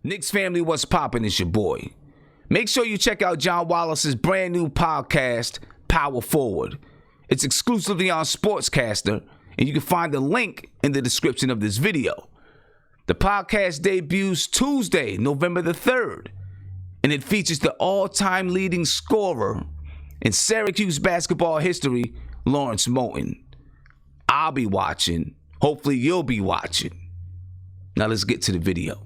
Knicks family, what's poppin'? It's your boy. Make sure you check out John Wallace's brand new podcast, Power Forward. It's exclusively on Sportscaster, and you can find the link in the description of this video. The podcast debuts Tuesday, November the 3rd, and it features the all-time leading scorer in Syracuse basketball history, Lawrence Moten. I'll be watching. Hopefully you'll be watching. Now let's get to the video.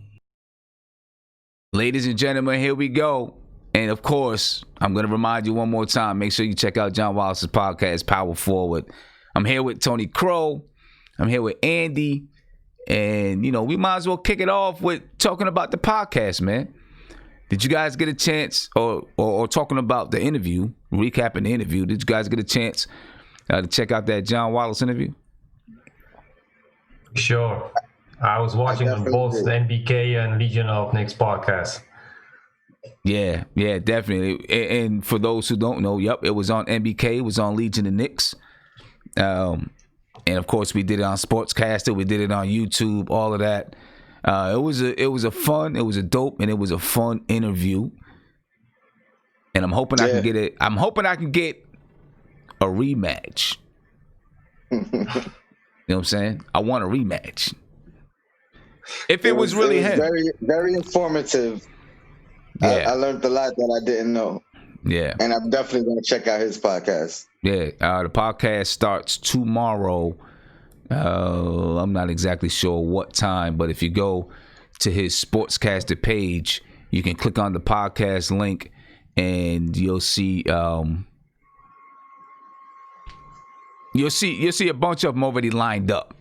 Ladies and gentlemen, here we go. And of course, I'm going to remind you one more time, make sure you check out John Wallace's podcast, Power Forward. I'm here with Tony Crow. I'm here with Andy. And, you know, we might as well kick it off with talking about the podcast, man. Did you guys get a chance, or talking about the interview, recapping the interview, did you guys get a chance to check out that John Wallace interview? Sure. I was watching on both the NBK and Legion of Knicks podcasts. Yeah, definitely. And for those who don't know, it was on NBK, it was on Legion of Knicks. And of course, we did it on Sportscaster, we did it on YouTube, all of that. It was a dope, and it was a fun interview. And I'm hoping I can get it. I'm hoping I can get a rematch. You know what I'm saying? I want a rematch. If it was really him. Very, very informative. Yeah. I learned a lot that I didn't know. Yeah. And I'm definitely going to check out his podcast. Yeah. The podcast starts tomorrow. I'm not exactly sure what time, but if you go to his Sportscaster page, you can click on the podcast link and you'll see you'll see a bunch of them already lined up.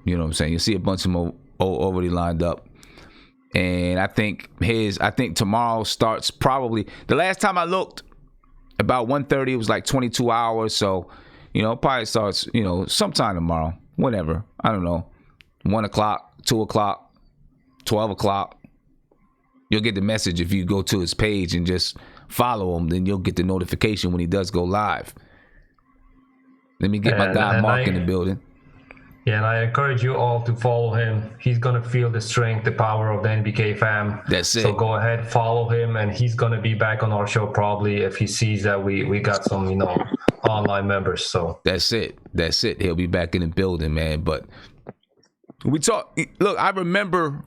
You know what I'm saying? You'll see a bunch of them already lined up. And I think tomorrow starts probably, the last time I looked, about 1:30, it was like 22 hours. So, you know, it probably starts, you know, sometime tomorrow, whenever. I don't know. 1 o'clock, 2 o'clock, 12 o'clock. You'll get the message if you go to his page and just follow him. Then you'll get the notification when he does go live. Let me get my guy Mark in the building. Yeah, and I encourage you all to follow him. He's going to feel the strength, the power of the NBK fam. That's it. So go ahead, follow him, and he's going to be back on our show probably if he sees that we got some, you know, online members. So that's it. He'll be back in the building, man. But look, I remember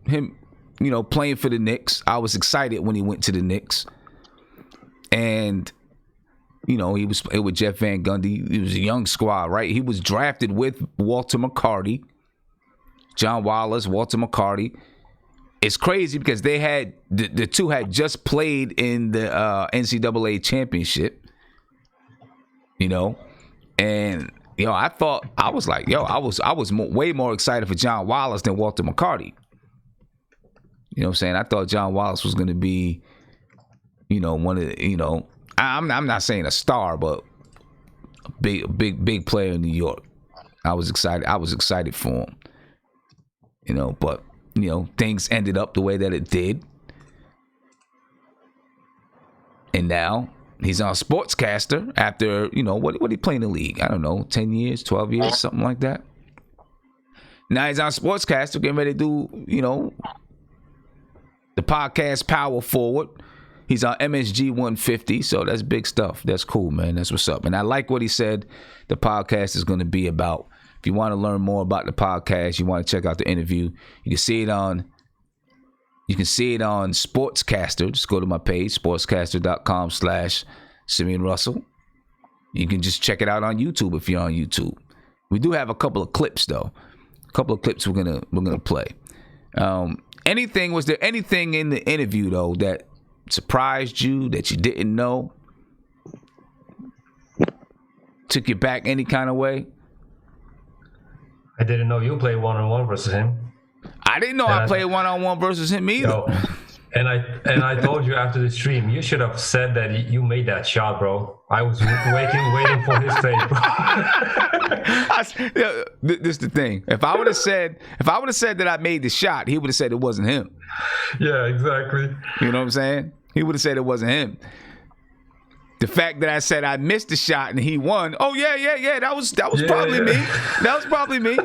him, you know, playing for the Knicks. I was excited when he went to the Knicks. And you know, he was playing with Jeff Van Gundy. He was a young squad, right? He was drafted with Walter McCarty, John Wallace, Walter McCarty. It's crazy because they had the two had just played in the NCAA championship, you know, and you know, I was way more excited for John Wallace than Walter McCarty. You know what I'm saying? I thought John Wallace was going to be, you know, one of the, you know, I'm not saying a star, but a big player in New York. I was excited for him. You know, but you know, things ended up the way that it did. And now he's on Sportscaster after, you know, what did he play in the league? I don't know, 10 years, 12 years, something like that. Now he's on Sportscaster getting ready to do, you know, the podcast Power Forward. He's on MSG 150, so that's big stuff. That's cool, man. That's what's up. And I like what he said the podcast is going to be about. If you want to learn more about the podcast, you want to check out the interview, you can see it on Sportscaster. Just go to my page, sportscaster.com/Simeon Russell. You can just check it out on YouTube if you're on YouTube. We do have a couple of clips though. A couple of clips we're gonna play. Was there anything in the interview though that surprised you, that you didn't know, took you back any kind of way? I didn't know you played one-on-one versus him. I didn't know I played one-on-one versus him either. Yo, and I told you after the stream, you should have said that you made that shot, bro. I was waiting for his face, bro. This is the thing. If I would have said that I made the shot, he would have said it wasn't him. Yeah, exactly. You know what I'm saying? He would have said it wasn't him. The fact that I said I missed the shot and he won. Oh yeah. That was probably me. That was probably me.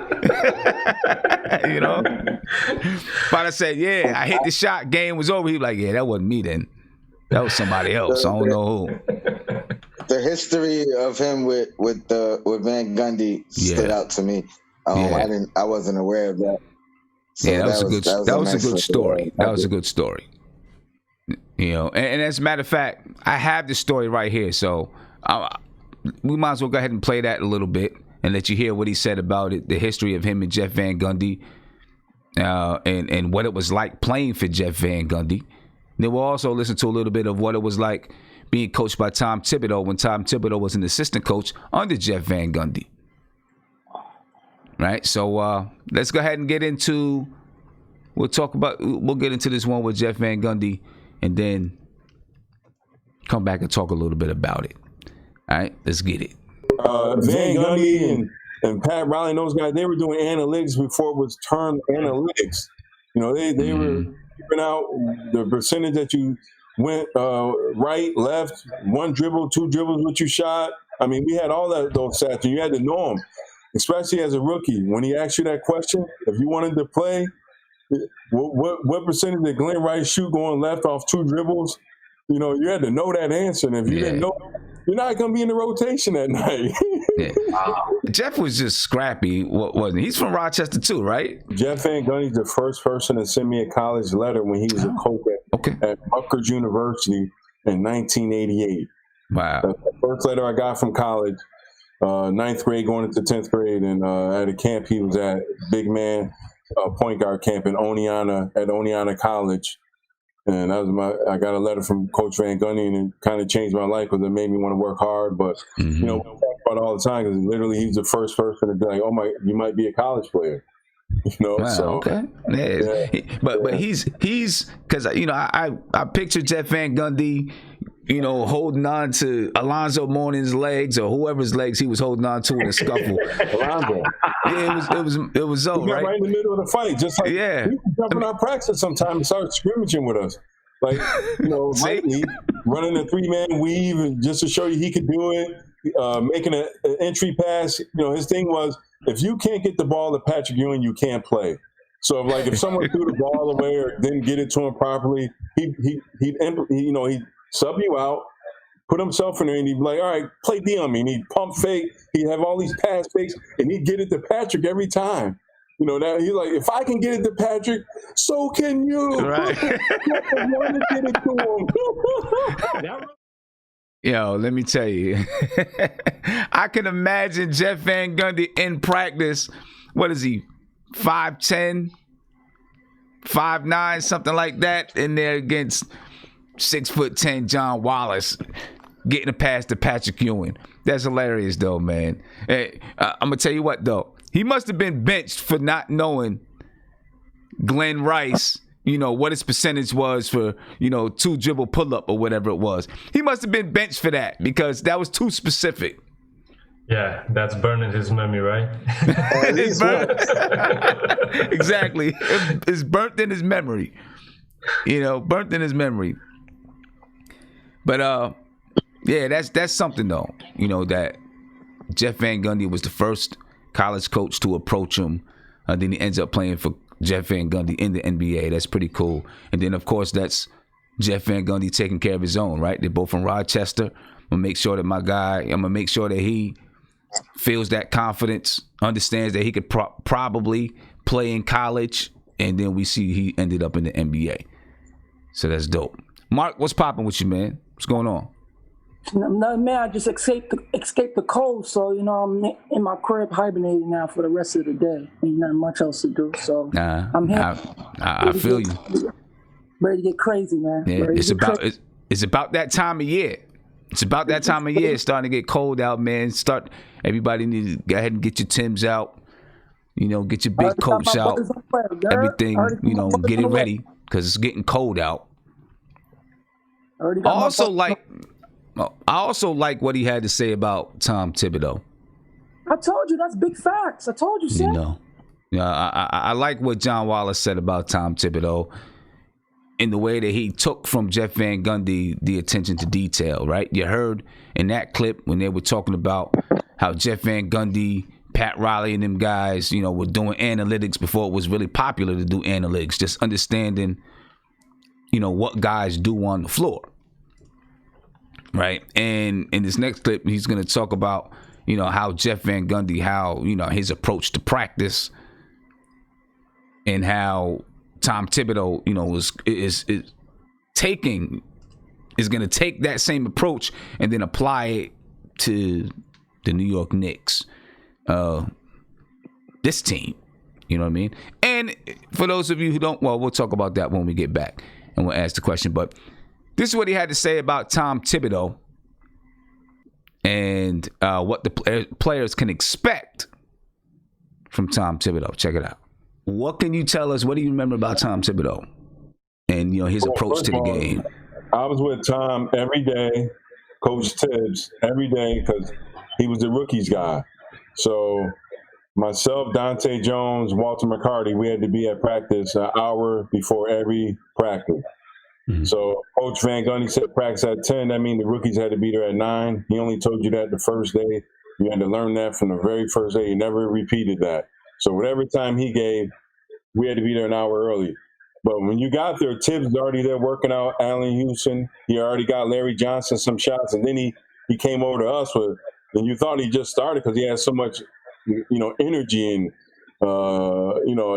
You know. But I said, yeah, I hit the shot. Game was over. He was like, yeah, that wasn't me then. That was somebody else. I don't know who. The history of him with Van Gundy stood out to me. I wasn't aware of that. So that was a good story. That was a good story. You know, and as a matter of fact, I have the story right here. So we might as well go ahead and play that a little bit and let you hear what he said about it, the history of him and Jeff Van Gundy, and what it was like playing for Jeff Van Gundy. Then we'll also listen to a little bit of what it was like being coached by Tom Thibodeau when Tom Thibodeau was an assistant coach under Jeff Van Gundy. Right, so let's go ahead and get into. We'll get into this one with Jeff Van Gundy, and then come back and talk a little bit about it. All right, let's get it. Van Gundy and Pat Riley and those guys, they were doing analytics before it was termed analytics. You know, they were figuring out the percentage that you went right, left, one dribble, two dribbles, what you shot. I mean, we had all those stats, and you had to know them. Especially as a rookie, when he asked you that question, if you wanted to play, what percentage did Glenn Rice shoot going left off two dribbles? You know, you had to know that answer. And if you didn't know, you're not going to be in the rotation that night. Jeff was just scrappy, wasn't he? He's from Rochester too, right? Jeff Van Gundy's the first person to send me a college letter when he was a coach at Rutgers University in 1988. Wow. That's the first letter I got from college. Ninth grade going into 10th grade, and at a camp he was at, big man point guard camp in Oneonta College, and that was I got a letter from Coach Van Gundy, and it kind of changed my life because it made me want to work hard. But you know, we talk about it all the time because literally he's the first person to be like, "Oh you might be a college player." You know, wow, so okay, but he's because you know I picture Jeff Van Gundy, you know, holding on to Alonzo Mourning's legs or whoever's legs he was holding on to in a scuffle. Alonzo. Yeah, it was so right? Right in the middle of the fight, just like he was jumping out practice sometimes and started scrimmaging with us. Like, you know, lightly running a 3-man weave and just to show you he could do it, making an entry pass. You know, his thing was, if you can't get the ball to Patrick Ewing, you can't play. So, if someone threw the ball away or didn't get it to him properly, he'd sub you out, put himself in there, and he'd be like, all right, play D on me. And he'd pump fake. He'd have all these pass fakes, and he'd get it to Patrick every time. You know, now he's like, if I can get it to Patrick, so can you. Right. Get it to him. Yo, let me tell you, I can imagine Jeff Van Gundy in practice. What is he, 5'10", 5'9", something like that, in there against 6'10" John Wallace, getting a pass to Patrick Ewing. That's hilarious, though, man. Hey, I'm gonna tell you what, though, he must have been benched for not knowing Glenn Rice. You know, what his percentage was for, you know, two dribble pull up or whatever it was. He must have been benched for that because that was too specific. Yeah, that's burned in his memory, right? It's burnt. Exactly. It's burnt in his memory. You know, burnt in his memory. But yeah, that's something though. You know, that Jeff Van Gundy was the first college coach to approach him. Then he ends up playing for Jeff Van Gundy in the NBA. That's pretty cool. And then, of course, that's Jeff Van Gundy taking care of his own, right? They're both from Rochester. I'm going to make sure that I'm going to make sure that he feels that confidence, understands that he could probably play in college. And then we see he ended up in the NBA. So that's dope. Mark, what's popping with you, man? What's going on? No, man, I just escaped the cold, so, you know, I'm in my crib hibernating now for the rest of the day. Ain't nothing much else to do, so I'm here. I feel you. Ready to get crazy, man. Yeah, it's about that time of year. It's about that time of year. It's starting to get cold out, man. Everybody needs to go ahead and get your Timbs out. You know, get your big coats out. Everything, you know, get it ready because it's getting cold out. I also like what he had to say about Tom Thibodeau. I told you, that's big facts. I told you, Sam. You know, I like what John Wallace said about Tom Thibodeau in the way that he took from Jeff Van Gundy the attention to detail, right? You heard in that clip when they were talking about how Jeff Van Gundy, Pat Riley, and them guys, were doing analytics before it was really popular to do analytics, just understanding, what guys do on the floor, right? And in this next clip, he's going to talk about, how Jeff Van Gundy, how, his approach to practice, and how Tom Thibodeau, is going to take that same approach and then apply it to the New York Knicks, this team. You know what I mean? And for those of you who don't, well, we'll talk about that when we get back and we'll ask the question. But this is what he had to say about Tom Thibodeau and what the players can expect from Tom Thibodeau. Check it out. What can you tell us? What do you remember about Tom Thibodeau and his approach to the game? I was with Tom every day, Coach Thibs every day, because he was the rookies guy. So myself, Dante Jones, Walter McCarty, we had to be at practice an hour before every practice. Mm-hmm. So Coach Van Gundy said practice at 10. That means the rookies had to be there at 9. He only told you that the first day. You had to learn that from the very first day. He never repeated that. So whatever time he gave, we had to be there an hour early. But when you got there, Tibbs was already there working out, Allen Houston. He already got Larry Johnson some shots. And then he came over to us with, and you thought he just started because he had so much, energy and,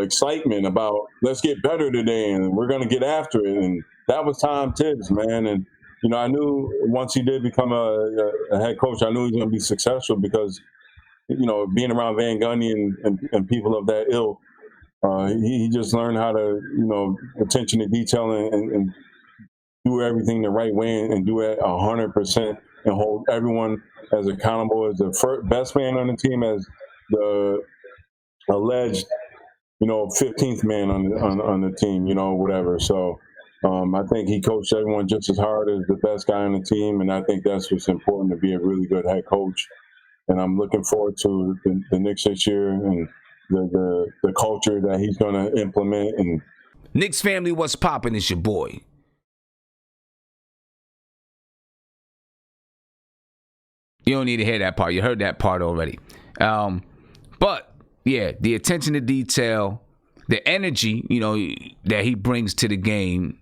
excitement about let's get better today and we're going to get after it. And that was Tom Tibbs, man. And, I knew once he did become a head coach, I knew he was going to be successful because, being around Van Gundy and people of that ilk, he just learned how to, attention to detail and do everything the right way and do it 100% and hold everyone as accountable as the best man on the team, as the alleged, 15th man on the team, whatever. So I think he coached everyone just as hard as the best guy on the team, and I think that's what's important to be a really good head coach. And I'm looking forward to the Knicks this year and the culture that he's going to implement. And Knicks family, what's poppin'? It's your boy. You don't need to hear that part. You heard that part already. But yeah, the attention to detail, the energy, that he brings to the game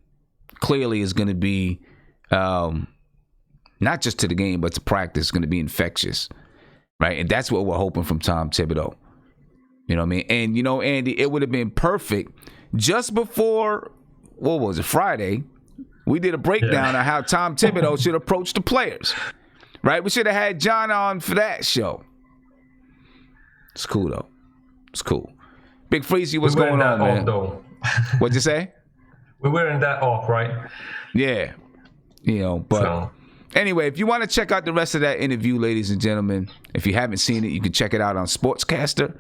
clearly is going to be not just to the game, but to practice, going to be infectious. Right. And that's what we're hoping from Tom Thibodeau. You know what I mean? And, Andy, it would have been perfect just before, what was it, Friday, we did a breakdown of how Tom Thibodeau should approach the players. Right? We should have had John on for that show. It's cool, though. It's cool. Big Freezy, what's going on, man? What'd you say? We weren't that off, right? Yeah. But... So. Anyway, if you want to check out the rest of that interview, ladies and gentlemen, if you haven't seen it, you can check it out on Sportscaster.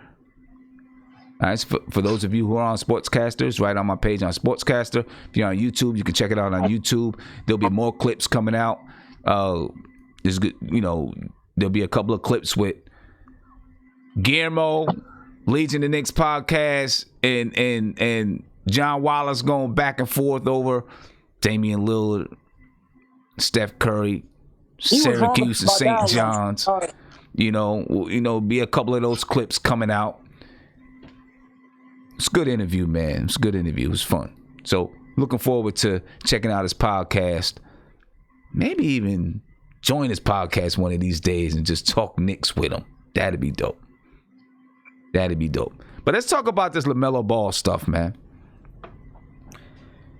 All right, for those of you who are on Sportscasters, right on my page on Sportscaster. If you're on YouTube, you can check it out on YouTube. There'll be more clips coming out. There's good, there'll be a couple of clips with Guillermo, Legion of Knicks podcast, and John Wallace going back and forth over Damian Lillard, Steph Curry, Syracuse, and St. John's. Be a couple of those clips coming out. It's a good interview, man. It's a good interview. It was fun. So looking forward to checking out his podcast. Maybe even join his podcast one of these days and just talk Knicks with him. That'd be dope. But let's talk about this LaMelo Ball stuff, man.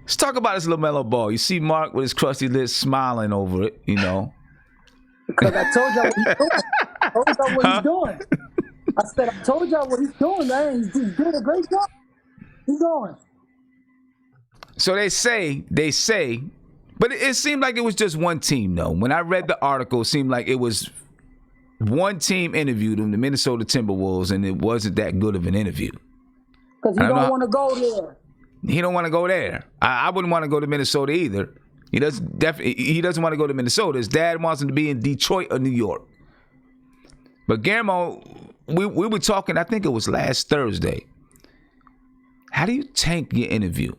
Let's talk about this LaMelo Ball. You see Mark with his crusty lips smiling over it, Because I told y'all what he's doing. I said, I told y'all what he's doing, man. He's doing a great job. He's going. So they say, but it seemed like it was just one team, though. When I read the article, it seemed like it was one team interviewed him, the Minnesota Timberwolves, and it wasn't that good of an interview. Because he don't want to go there. He don't want to go there. I wouldn't want to go to Minnesota either. He doesn't want to go to Minnesota. His dad wants him to be in Detroit or New York. But Guillermo, we were talking, I think it was last Thursday. How do you tank your interview?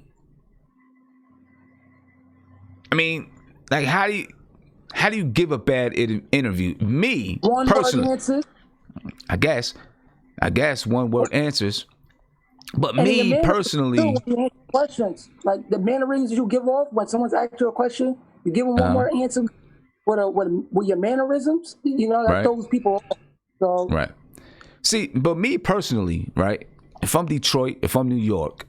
I mean, like, how do you give a bad interview? Me one personally, word answers. I guess one word answers. But me personally, questions like the mannerisms you give off when someone's asked you a question, you give them one word answer with your mannerisms. You know, that throws people off. So. Right. See, but me personally, right? If I'm Detroit, if I'm New York,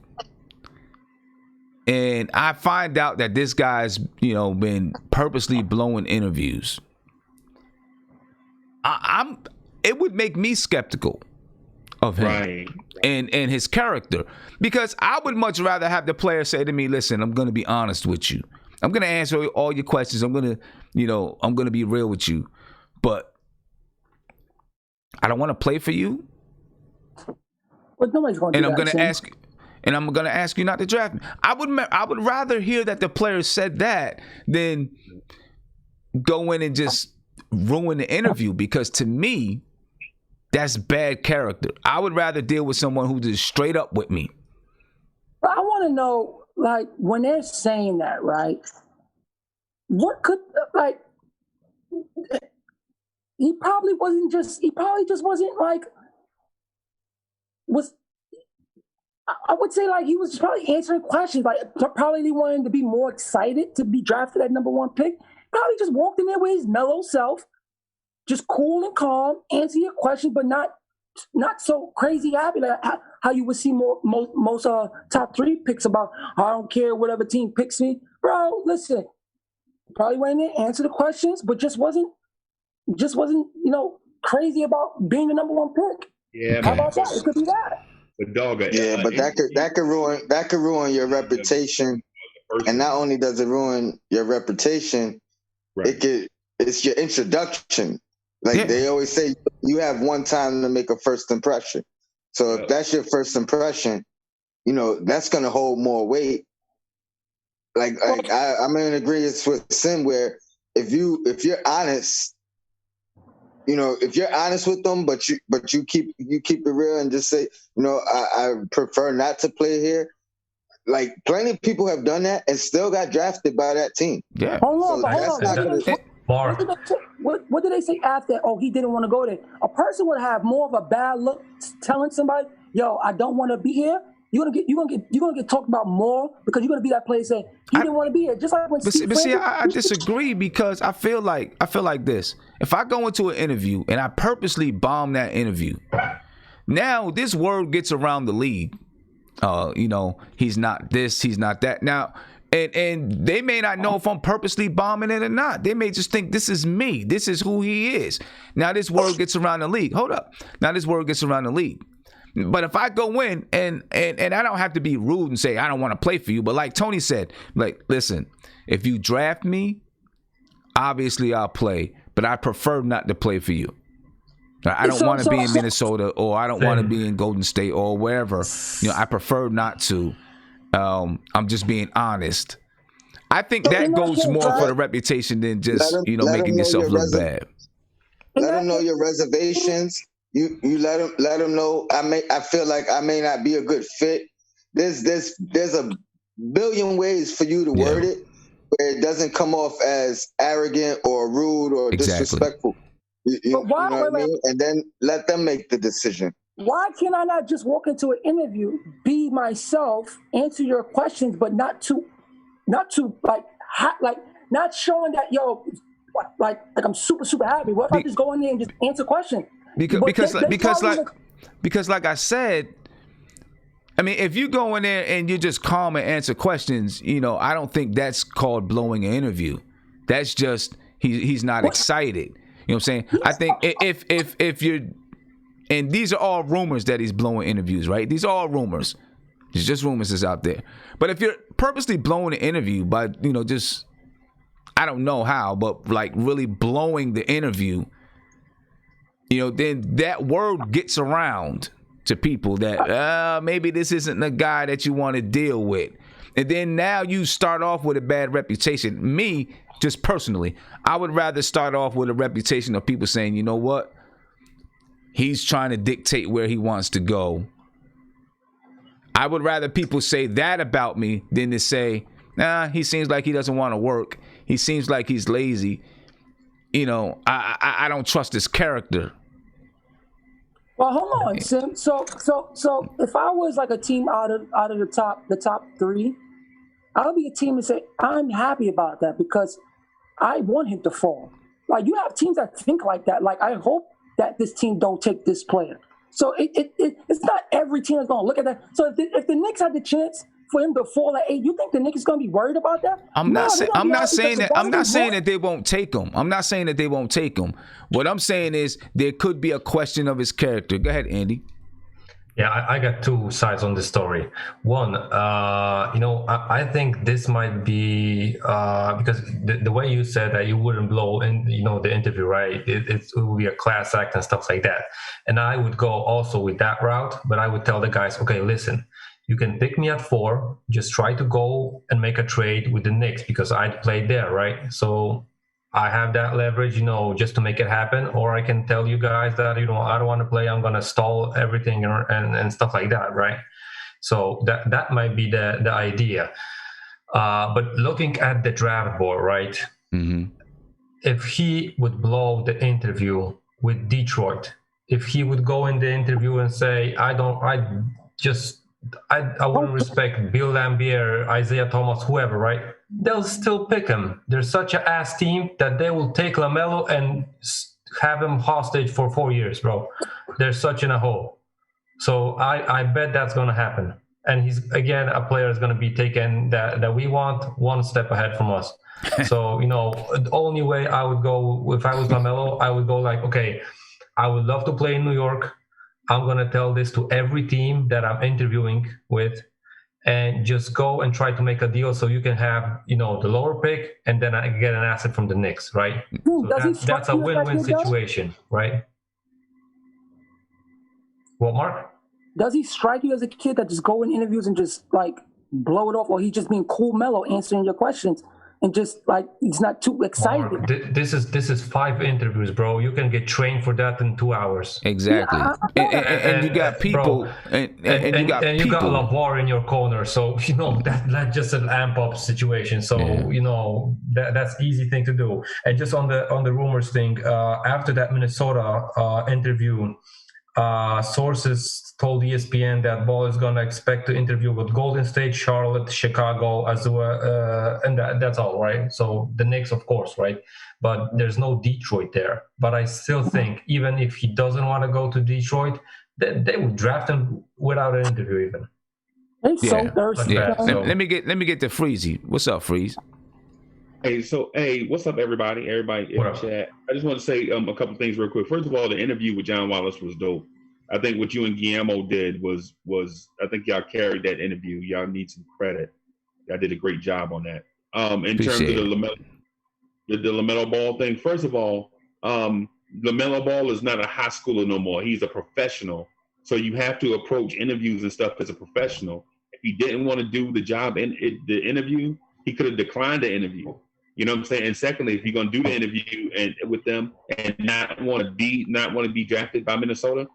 and I find out that this guy's, been purposely blowing interviews, it would make me skeptical of him and his character, because I would much rather have the player say to me, listen, I'm going to be honest with you. I'm going to answer all your questions. I'm going to be real with you, but I don't want to play for you. But nobody's going to do that. I'm going to ask you not to draft me. I would rather hear that the player said that than go in and just ruin the interview, because to me, that's bad character. I would rather deal with someone who's just straight up with me. But I want to know, like, when they're saying that, right? What could, like, he probably just wasn't like, I would say, like, he was probably answering questions. Like, probably he wanted to be more excited to be drafted at #1 pick. Probably just walked in there with his mellow self, just cool and calm, answer your question, but not so crazy happy like how you would see most top 3 picks about, I don't care whatever team picks me. Bro, listen, probably went in there, answered the questions, but just wasn't crazy about being the #1 pick. Yeah, how about that? It could be that. But dog, but that could ruin your reputation. And not only does it ruin your reputation, it's your introduction. Like they always say, you have one time to make a first impression. So if that's your first impression, that's going to hold more weight. Like I'm in agreement with Sim, where if you're honest, if you're honest with them, but you keep it real and just say, I prefer not to play here. Like, plenty of people have done that and still got drafted by that team. Yeah. Hold on. What did they say after? Oh, he didn't want to go there. A person would have more of a bad look telling somebody, "Yo, I don't want to be here." You're gonna get talked about more because you're gonna be that player saying he didn't want to be here. Just like when. I disagree, because I feel like this. If I go into an interview and I purposely bomb that interview, now this word gets around the league. He's not this, he's not that. Now, and they may not know if I'm purposely bombing it or not. They may just think this is me. This is who he is. Now this word gets around the league. Hold up. Now this word gets around the league. But if I go in and I don't have to be rude and say I don't want to play for you, but like Tony said, like, listen, if you draft me, obviously I'll play, but I prefer not to play for you. I don't want to be in Minnesota, or I don't want to be in Golden State or wherever. I prefer not to. I'm just being honest. I think that goes more for the reputation than just making yourself look bad. Let them know your reservations. You let them know. I feel like I may not be a good fit. There's a billion ways for you to word it where it doesn't come off as arrogant or rude or disrespectful. You know what I mean? And then let them make the decision. Why can I not just walk into an interview, be myself, answer your questions, but not to not showing that like I'm super happy. What if I just go in there and just answer questions? Because like I said, I mean, if you go in there and you just calm and answer questions, I don't think that's called blowing an interview. That's just he's not excited. You know what I'm saying? I think if you're, and these are all rumors that he's blowing interviews, right? These are all rumors. It's just rumors that's out there. But if you're purposely blowing an interview by, just, I don't know how, but like really blowing the interview, then that word gets around to people that maybe this isn't the guy that you want to deal with. And then now you start off with a bad reputation. Me, just personally, I would rather start off with a reputation of people saying, you know what? He's trying to dictate where he wants to go. I would rather people say that about me than to say, nah, he seems like he doesn't want to work. He seems like he's lazy. I don't trust his character. Well, hold on, Sim. So if I was like a team out of the top three, I would be a team and say I'm happy about that because I want him to fall. Like you have teams that think like that. Like I hope that this team don't take this player. So it's not every team that's gonna look at that. So if the Knicks had the chance for him to fall at 8, you think the Knicks is gonna be worried about that? I'm not saying that they won't take him. I'm not saying that they won't take him. What I'm saying is there could be a question of his character. Go ahead, Andy. Yeah, I got two sides on this story. One, I think this might be because the way you said that you wouldn't blow in, the interview, right? It would be a class act and stuff like that. And I would go also with that route, but I would tell the guys, okay, listen, you can pick me at 4. Just try to go and make a trade with the Knicks because I'd played there, right? So I have that leverage, just to make it happen. Or I can tell you guys that, I don't want to play. I'm going to stall everything and stuff like that, right? So that might be the idea. But looking at the draft board, right? Mm-hmm. If he would blow the interview with Detroit, if he would go in the interview and say, I wouldn't respect Bill Laimbeer, Isaiah Thomas, whoever, right? They'll still pick him. They're such an ass team that they will take LaMelo and have him hostage for 4 years, bro. They're such in a hole. So I bet that's going to happen. And he's, again, a player is going to be taken that we want one step ahead from us. So, the only way I would go, if I was LaMelo, I would go like, okay, I would love to play in New York. I'm going to tell this to every team that I'm interviewing with and just go and try to make a deal so you can have, the lower pick and then I get an asset from the Knicks, right? So that's a win-win situation, right? What, Mark? Does he strike you as a kid that just go in interviews and just like blow it off, or he just being cool, mellow, answering your questions? And just like he's not too excited. Mark, this is 5 interviews, bro. You can get trained for that in 2 hours. Exactly. And you got people, bro, and you got LaVar in your corner, so that's just an amp up situation. So that's easy thing to do. And just on the rumors thing, after that Minnesota interview, sources told ESPN that Ball is going to expect to interview with Golden State, Charlotte, Chicago, as well, and that's all, right? So the Knicks, of course, right? But there's no Detroit there. But I still think, even if he doesn't want to go to Detroit, they would draft him without an interview even. Let me get to Freezy. What's up, Freeze? Hey, what's up, everybody? Everybody in the chat. I just want to say a couple things real quick. First of all, the interview with John Wallace was dope. I think what you and Guillermo did was I think y'all carried that interview. Y'all need some credit. Y'all did a great job on that. In terms of the LaMelo Ball thing, first of all, LaMelo Ball is not a high schooler no more. He's a professional. So you have to approach interviews and stuff as a professional. If he didn't want to do the job in the interview, he could have declined the interview. You know what I'm saying? And secondly, if you're gonna do the interview and with them and not want to be drafted by Minnesota,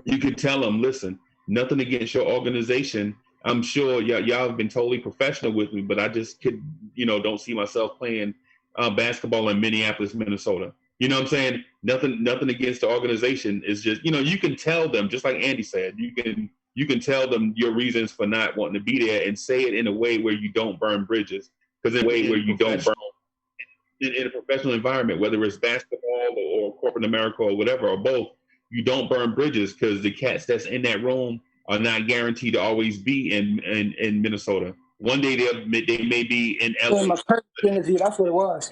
you could tell them, listen, nothing against your organization. I'm sure y'all have been totally professional with me, but I just don't see myself playing basketball in Minneapolis, Minnesota. You know what I'm saying? Nothing against the organization. It's just, you can tell them, just like Andy said, you can tell them your reasons for not wanting to be there and say it in a way where you don't burn bridges. Because in a way where you don't burn in a professional environment, whether it's basketball or corporate America or whatever, or both, you don't burn bridges because the cats that's in that room are not guaranteed to always be in Minnesota. One day they may be in LA. That's what it was.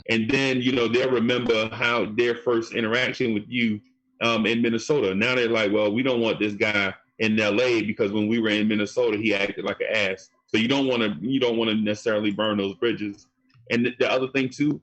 And then, they'll remember how their first interaction with you in Minnesota. Now they're like, well, we don't want this guy in LA because when we were in Minnesota, he acted like an ass. So you don't want to necessarily burn those bridges. And the other thing too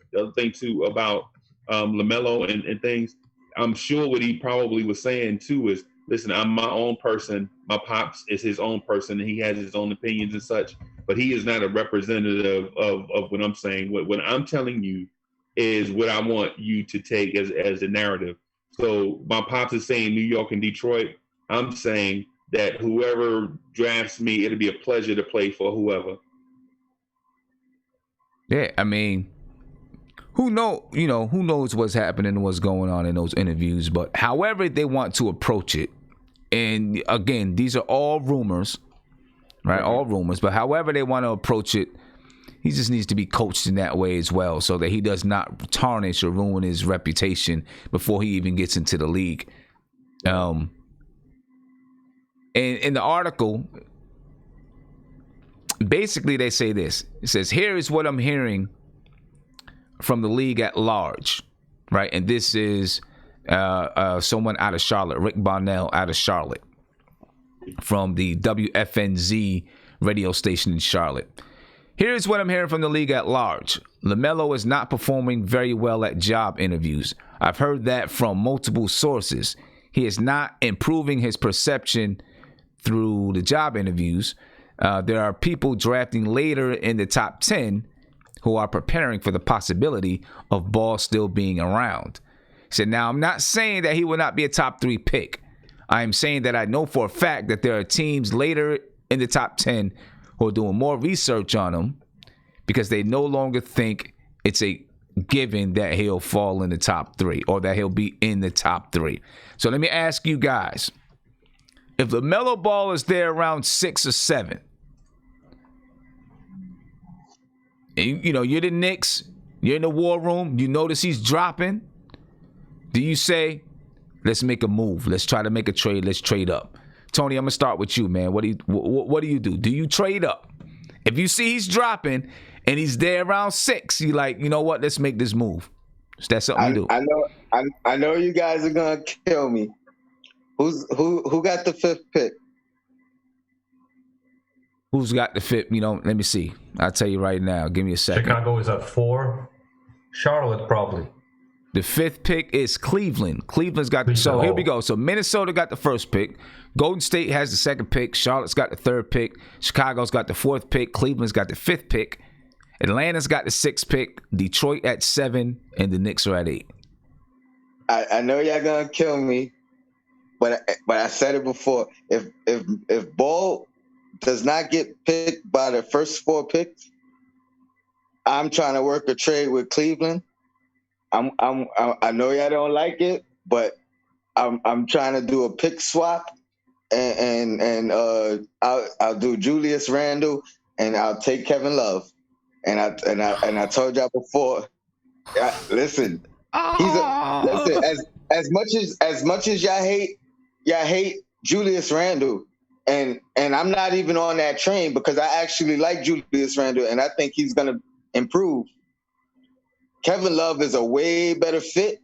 about LaMelo and things, I'm sure what he probably was saying too is, listen, I'm my own person. My pops is his own person, and he has his own opinions and such. But he is not a representative of what I'm saying. What I'm telling you is what I want you to take as a narrative. So my pops is saying New York and Detroit. I'm saying that whoever drafts me, it'll be a pleasure to play for whoever. Yeah, I mean, who knows what's happening and what's going on in those interviews, but however they want to approach it, and again, these are all rumors, right? All rumors, but however they want to approach it, he just needs to be coached in that way as well, so that he does not tarnish or ruin his reputation before he even gets into the league. And in the article, basically they say this. It says, here is what I'm hearing from the league at large, right? And this is someone out of Charlotte, Rick Bonnell out of Charlotte, from the WFNZ radio station in Charlotte. Here's what I'm hearing from the league at large. LaMelo is not performing very well at job interviews. I've heard that from multiple sources. He is not improving his perception through the job interviews. There are people drafting later in the top 10 who are preparing for the possibility of Ball still being around. He said, now, I'm not saying that he will not be a top 3 pick. I am saying that I know for a fact that there are teams later in the top 10 who are doing more research on him because they no longer think it's a given that he'll fall in the top 3 or that he'll be in the top 3. So let me ask you guys, if LaMelo Ball is there around 6 or 7, and, you're the Knicks, you're in the war room, you notice he's dropping, do you say, let's make a move, let's try to make a trade, let's trade up? Tony, I'm going to start with you, man. What do you do? Do you trade up? If you see he's dropping and he's there around 6, you like, you know what, let's make this move. Is that something you do? I know you guys are going to kill me. Who got the 5th pick? Who's got the 5th? Let me see. I'll tell you right now. Give me a second. Chicago is at 4. Charlotte probably. The 5th pick is Cleveland. Cleveland's got so here we go. So Minnesota got the 1st pick. Golden State has the 2nd pick. Charlotte's got the 3rd pick. Chicago's got the 4th pick. Cleveland's got the 5th pick. Atlanta's got the 6th pick. Detroit at 7, and the Knicks are at 8. I know y'all gonna kill me, but I said it before. If Ball does not get picked by the first 4 picks, I'm trying to work a trade with Cleveland. I know y'all don't like it, but I'm trying to do a pick swap, and I'll do Julius Randle, and I'll take Kevin Love, and I told y'all before. Listen, as much as y'all hate Julius Randle, and I'm not even on that train because I actually like Julius Randle, and I think he's gonna improve. Kevin Love is a way better fit.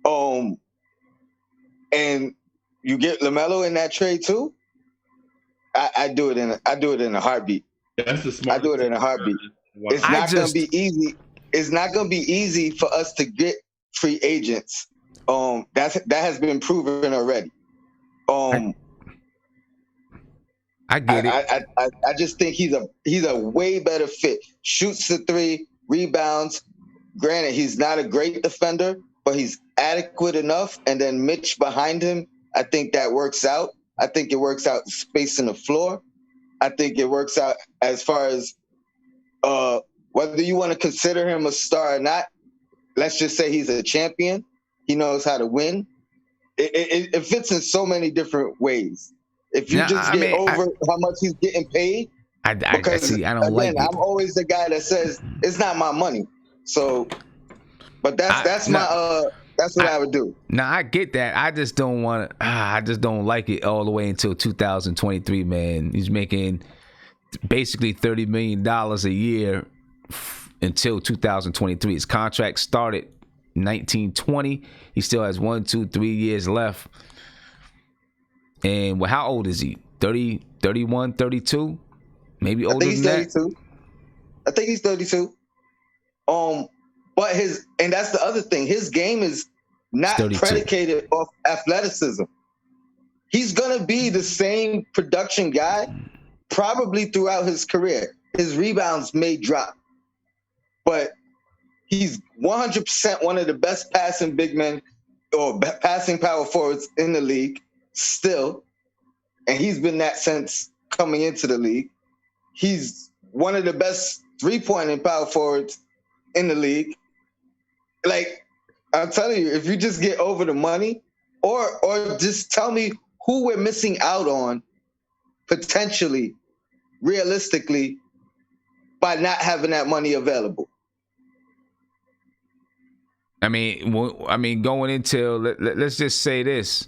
And you get LaMelo in that trade too. I do it in a heartbeat. That's the smart. I do it in a heartbeat. Wow. It's not gonna be easy. It's not gonna be easy for us to get free agents. That has been proven already. I get it. I just think he's a way better fit. Shoots the 3, rebounds. Granted, he's not a great defender, but he's adequate enough. And then Mitch behind him, I think that works out. I think it works out spacing the floor. I think it works out as far as whether you want to consider him a star or not. Let's just say he's a champion. He knows how to win. It fits in so many different ways. If you over how much he's getting paid, I don't like it. I'm always the guy that says it's not my money. So, but that's what I would do. Now I get that. I just don't want to. I just don't like it all the way until 2023. Man, he's making basically $30 million a year until 2023. His contract started 1920. He still has 1, 2, 3 years left. And how old is he? 30, 31, 32? Maybe older than that? I think he's 32. But and that's the other thing. His game is not predicated off athleticism. He's going to be the same production guy probably throughout his career. His rebounds may drop, but he's 100% one of the best passing big men or passing power forwards in the league still. And he's been that since coming into the league. He's one of the best 3-point and power forwards in the league. Like, I'm telling you, if you just get over the money, or just tell me who we're missing out on potentially, realistically, by not having that money available. I mean, going into let's just say this.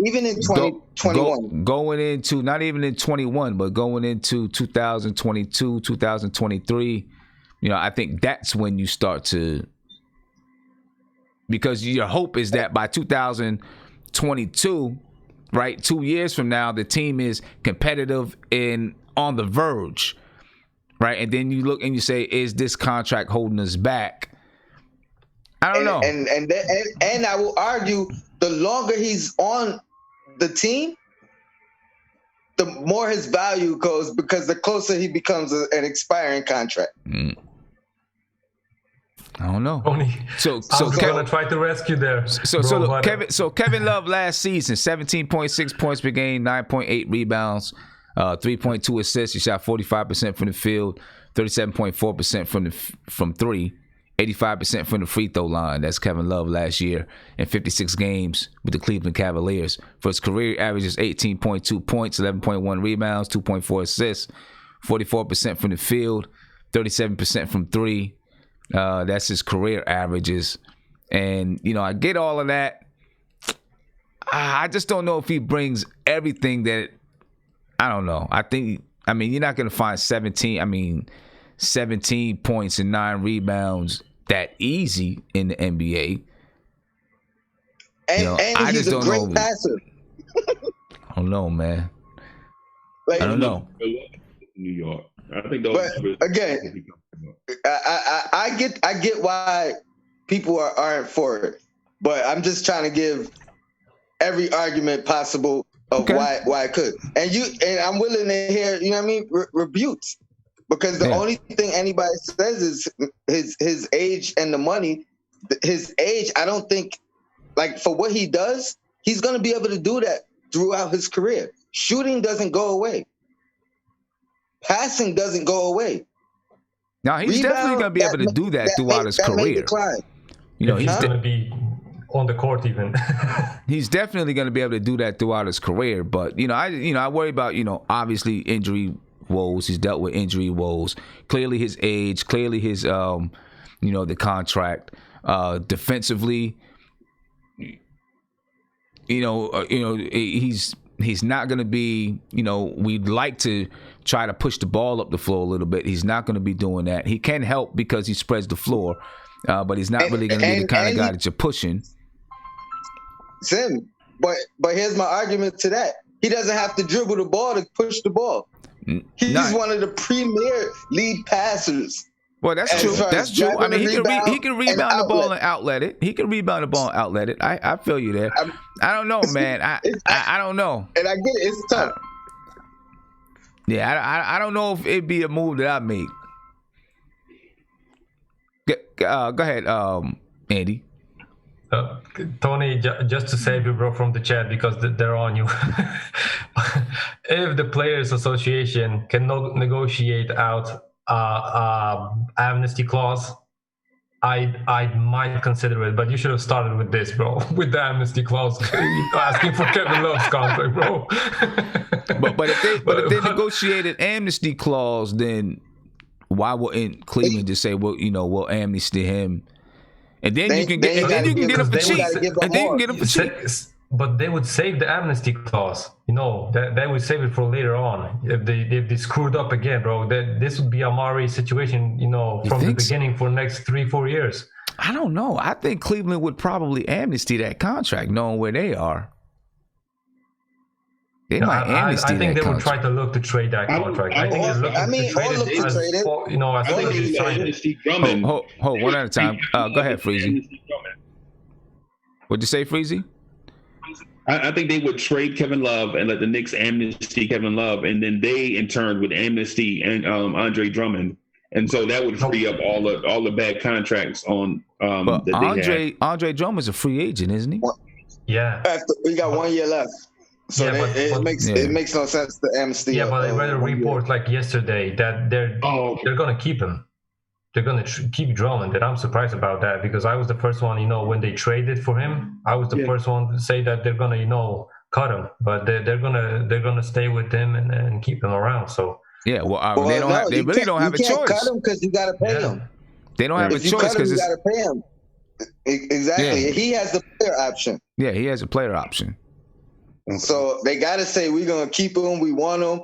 Even in 2021. Going into, not even in 21, but going into 2022, 2023, I think that's when you start to, because your hope is that by 2022, right, 2 years from now, the team is competitive and on the verge, right? And then you look and you say, is this contract holding us back? I don't know. And I will argue, the longer he's on the team, the more his value goes, because the closer he becomes an expiring contract. I don't know. So Kevin, gonna try to rescue there. So Kevin Love last season, 17.6 points per game, 9.8 rebounds, 3.2 assists. He shot 45% from the field, 37.4% from three. 85% from the free throw line. That's Kevin Love last year in 56 games with the Cleveland Cavaliers. For his career, averages 18.2 points, 11.1 rebounds, 2.4 assists, 44% from the field, 37% from three. That's his career averages. And, I get all of that. I just don't know if he brings everything that, I don't know. You're not going to find 17 points and 9 rebounds that easy in the NBA. And I he's just a great passer. I don't know, man. Like, I don't know. New York. I think those. But again, I get why people aren't for it, but I'm just trying to give every argument possible of why it could. And I'm willing to hear, rebukes. Because the only thing anybody says is his age and the money. His age, I don't think, like, for what he does, he's going to be able to do that throughout his career. Shooting doesn't go away. Passing doesn't go away. Now, he's definitely going to be able to do that throughout his career. He's going to be on the court even. He's definitely going to be able to do that throughout his career. But, I worry about, obviously injury woes. He's dealt with injury woes. Clearly his age, clearly his the contract. Defensively, he's not going to be, we'd like to try to push the ball up the floor a little bit. He's not going to be doing that. He can help because he spreads the floor, but he's not really going to be the kind of guy that you're pushing. Sim, but here's my argument to that. He doesn't have to dribble the ball to push the ball. He's one of the premier lead passers. Well, that's true. That's true. I mean, he can rebound the ball and outlet it. He can rebound the ball and outlet it. I feel you there. I don't know, man. I don't know. And I get it. It's tough. I don't know if it'd be a move that I make. Go ahead, Andy. Tony, just to save you, bro, from the chat, because they're on you. If the Players Association cannot negotiate out amnesty clause, I might consider it, but you should have started with this, bro. With the amnesty clause, asking for Kevin Love's contract, bro. but if they negotiated amnesty clause, then why wouldn't Cleveland just say, we'll amnesty him? And then you can get him for cheap. And then you can get him for cheap. But they would save the amnesty clause. They would save it for later on. If they screwed up again, bro, this would be a Amari situation, from the beginning for next 3-4 years. I don't know. I think Cleveland would probably amnesty that contract, knowing where they are. They might amnesty that contract. I think they would try to look to trade that contract. I think they're looking to trade it. I think they amnesty Drummond. Hold one at a time. Go ahead, Freezy. What'd you say, Freezy? I think they would trade Kevin Love and let the Knicks amnesty Kevin Love, and then they in turn would amnesty and Andre Drummond, and so that would free up all the bad contracts on that they had. Andre Drummond's a free agent, isn't he? Yeah. We got 1 year left. So it makes no sense to amnesty. Yeah, but I read a report like yesterday that they're gonna keep him. They're gonna keep Drummond, and I'm surprised about that because I was the first one, when they traded for him, I was the first one to say that they're gonna, cut him, but they're gonna stay with him and keep him around. So yeah, they really don't have a choice. You can't cut him because you gotta pay him. They don't have a choice because you gotta pay him. Exactly, he has the player option. Yeah, he has a player option. So they gotta say we're gonna keep him. We want him.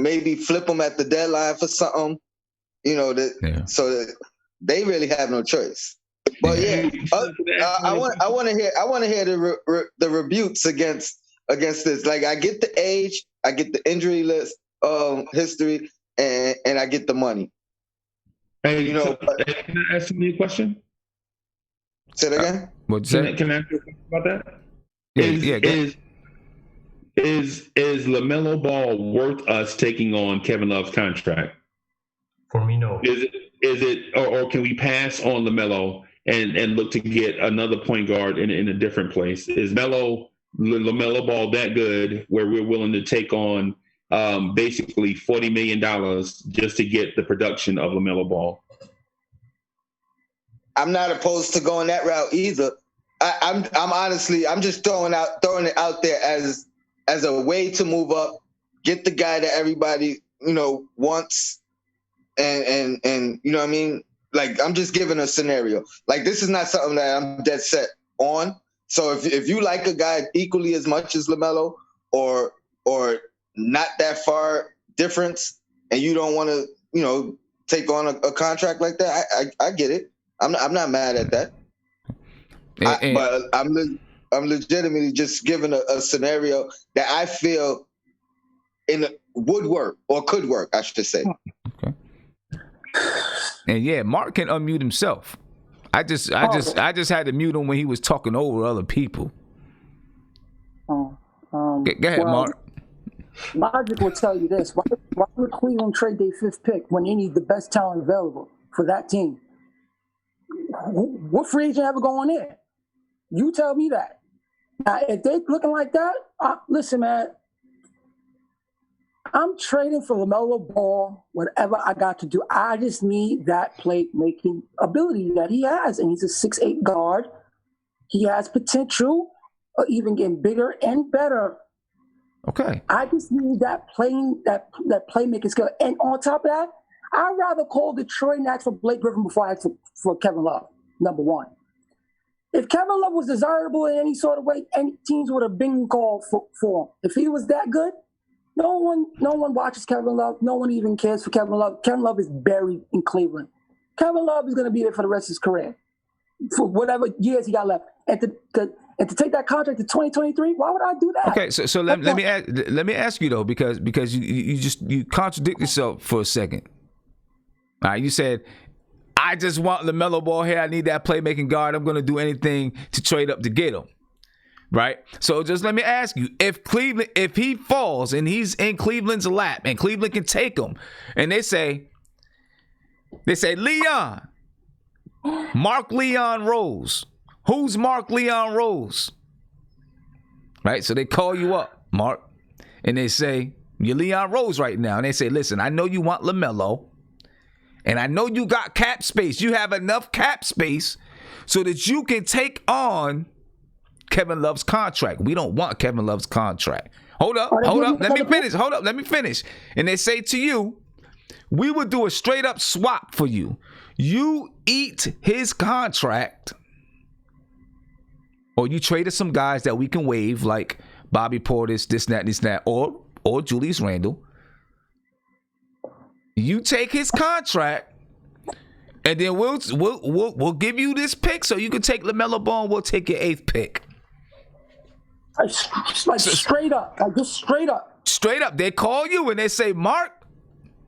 Maybe flip him at the deadline for something. So that they really have no choice. But I want to hear the rebukes against this. Like, I get the age, I get the injury list, history, and I get the money. Hey, can I ask you a question? Say that again. Can I ask you a question about that? Is LaMelo Ball worth us taking on Kevin Love's contract? For me, no. Is it, or can we pass on LaMelo and look to get another point guard in a different place? Is LaMelo Ball that good where we're willing to take on basically $40 million just to get the production of LaMelo Ball? I'm not opposed to going that route either. I'm honestly, I'm just throwing it out there as a way to move up, get the guy that everybody wants, and you know what I mean. Like, I'm just giving a scenario. Like, this is not something that I'm dead set on. So if you like a guy equally as much as LaMelo, or not that far difference, and you don't want to take on a contract like that, I get it. I'm not mad at that. But I'm legitimately just giving a scenario that I feel would work, or could work, I should say. Okay. And Mark can unmute himself. I just had to mute him when he was talking over other people. Go ahead, Mark. Logic will tell you this: why would Cleveland trade their 5th pick when they need the best talent available for that team? What free agent ever going in? You tell me that. Now, if they looking like that, listen, man, I'm trading for LaMelo Ball, whatever I got to do. I just need that play-making ability that he has, and he's a 6'8" guard. He has potential of even getting bigger and better. Okay. I just need that playmaking skill. And on top of that, I'd rather call Detroit and ask for Blake Griffin before I ask for Kevin Love, number one. If Kevin Love was desirable in any sort of way, any teams would have been called for him. If he was that good, no one watches Kevin Love. No one even cares for Kevin Love. Kevin Love is buried in Cleveland. Kevin Love is going to be there for the rest of his career, for whatever years he got left. And to take that contract to 2023, why would I do that? Okay, so let me ask you though, because you contradict yourself for a second. All right, you said, I just want LaMelo Ball here. I need that playmaking guard. I'm going to do anything to trade up to get him. Right? So just let me ask you, if he falls and he's in Cleveland's lap and Cleveland can take him, and they say, Leon, Mark Leon Rose. Who's Mark Leon Rose? Right? So they call you up, Mark, and they say, you're Leon Rose right now. And they say, listen, I know you want LaMelo. And I know you got cap space. You have enough cap space so that you can take on Kevin Love's contract. We don't want Kevin Love's contract. Hold up. Let me finish. And they say to you, we would do a straight up swap for you. You eat his contract, or you trade us some guys that we can waive, like Bobby Portis, this, that, or Julius Randle. You take his contract, and then we'll give you this pick so you can take LaMelo Ball, and we'll take your 8th pick. Straight up. Straight up. They call you and they say, Mark,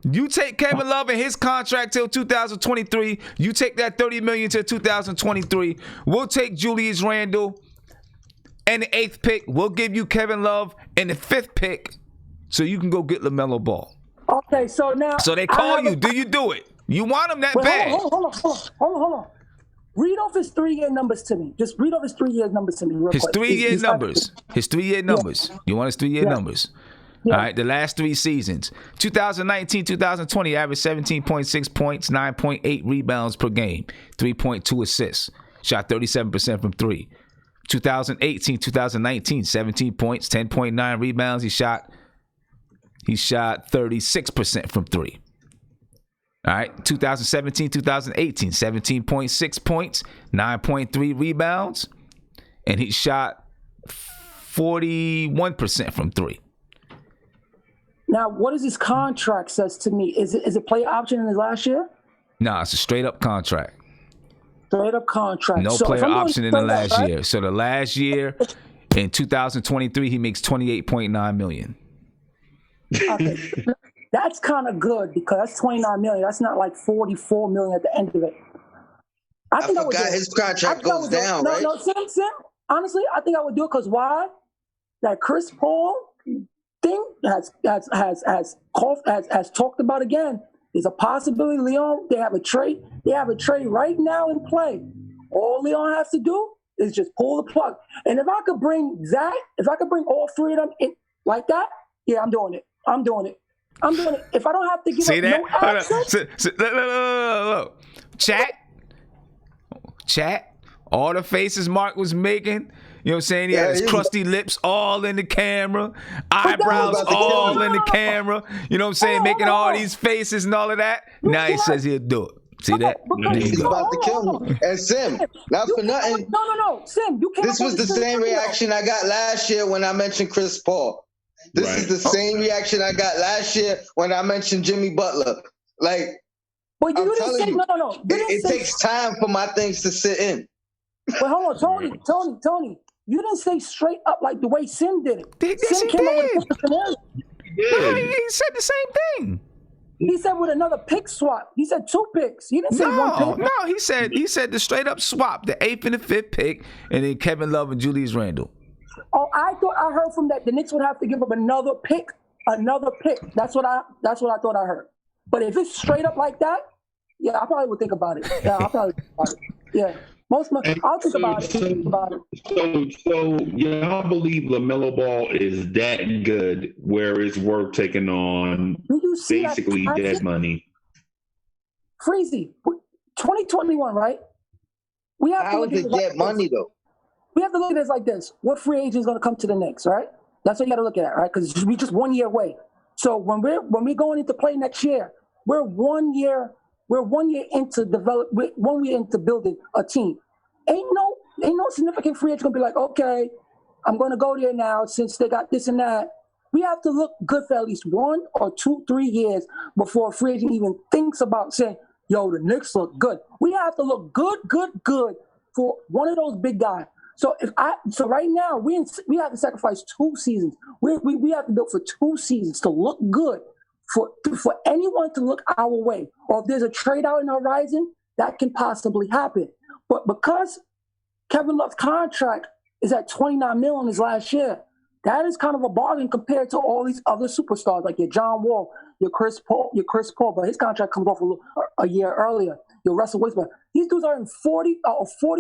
you take Kevin Love and his contract till 2023. You take that $30 million till 2023. We'll take Julius Randle and the 8th pick. We'll give you Kevin Love and the 5th pick so you can go get LaMelo Ball. Okay, so now... So they call you. Do you do it? You want him that bad. Hold on. Read off his 3-year numbers to me. Just read off his 3-year numbers to me real His quick. 3-year numbers. His 3-year numbers. You want his 3-year numbers? Yeah. All right, the last 3 seasons. 2019, 2020, averaged 17.6 points, 9.8 rebounds per game, 3.2 assists. Shot 37% from 3. 2018, 2019, 17 points, 10.9 rebounds. He shot 36% from 3. All right, 2017, 2018, 17.6 points, 9.3 rebounds, and he shot 41% from 3. Now, what does his contract says to me? Is it play option in his last year? No, it's a straight up contract. Straight up contract. No player option in the last year. So the last year, in 2023, he makes $28.9 million. Okay. That's kind of good because that's $29 million. That's not like $44 million at the end of it. I forgot his contract goes down, right? No, Sim. Honestly, I think I would do it because why? That Chris Paul thing has talked about again. There's a possibility, Leon. They have a trade. They have a trade right now in play. All Leon has to do is just pull the plug. And if I could bring Zach, if I could bring all 3 of them in like that, yeah, I'm doing it. If I don't have to give See up that? no access. Look. Chat. All the faces Mark was making. You know what I'm saying? He had his crusty lips all in the camera, eyebrows all in the camera. You know what I'm saying? Making all these faces and all of that. Now he says he'll do it. See that? He's about to kill me. And Sim, not for nothing. No. Sim, you can't. This was the same reaction I got last year when I mentioned Chris Paul. This is the same reaction I got last year when I mentioned Jimmy Butler. Like, but you didn't say no. It takes time for my things to sit in. But hold on, Tony. You didn't say straight up like the way Sim did it. Yes, Sim he came up did. with a scenario. He said the same thing. He said with another pick swap. He said 2 picks. He didn't say 1 pick. No, he said the straight up swap, the 8th and the 5th pick, and then Kevin Love and Julius Randle. Oh, I heard from that the Knicks would have to give up another pick. That's what I thought I heard. But if it's straight up like that, yeah, I probably would think about it. I'll think about it. So y'all believe LaMelo Ball is that good where it's worth taking on basically dead money? Crazy. 2021, right? We have How is it dead money though? We have to look at this like this. What free agent is going to come to the Knicks, right? That's what you got to look at, right? Because we're just 1 year away. So when we're going into play next year, we're 1 year into building a team. Ain't no significant free agent gonna be like, okay, I'm gonna go there now since they got this and that. We have to look good for at least 1 or 2, 3 years before a free agent even thinks about saying, yo, the Knicks look good. We have to look good for one of those big guys. So right now we have to sacrifice 2 seasons. We have to build for 2 seasons to look good for anyone to look our way. Or if there's a trade out in the horizon, that can possibly happen. But because Kevin Love's contract is at $29 million his last year, that is kind of a bargain compared to all these other superstars like your John Wall, your Chris Paul, but his contract comes off a year earlier. Your Russell Wiseman. These dudes are in $40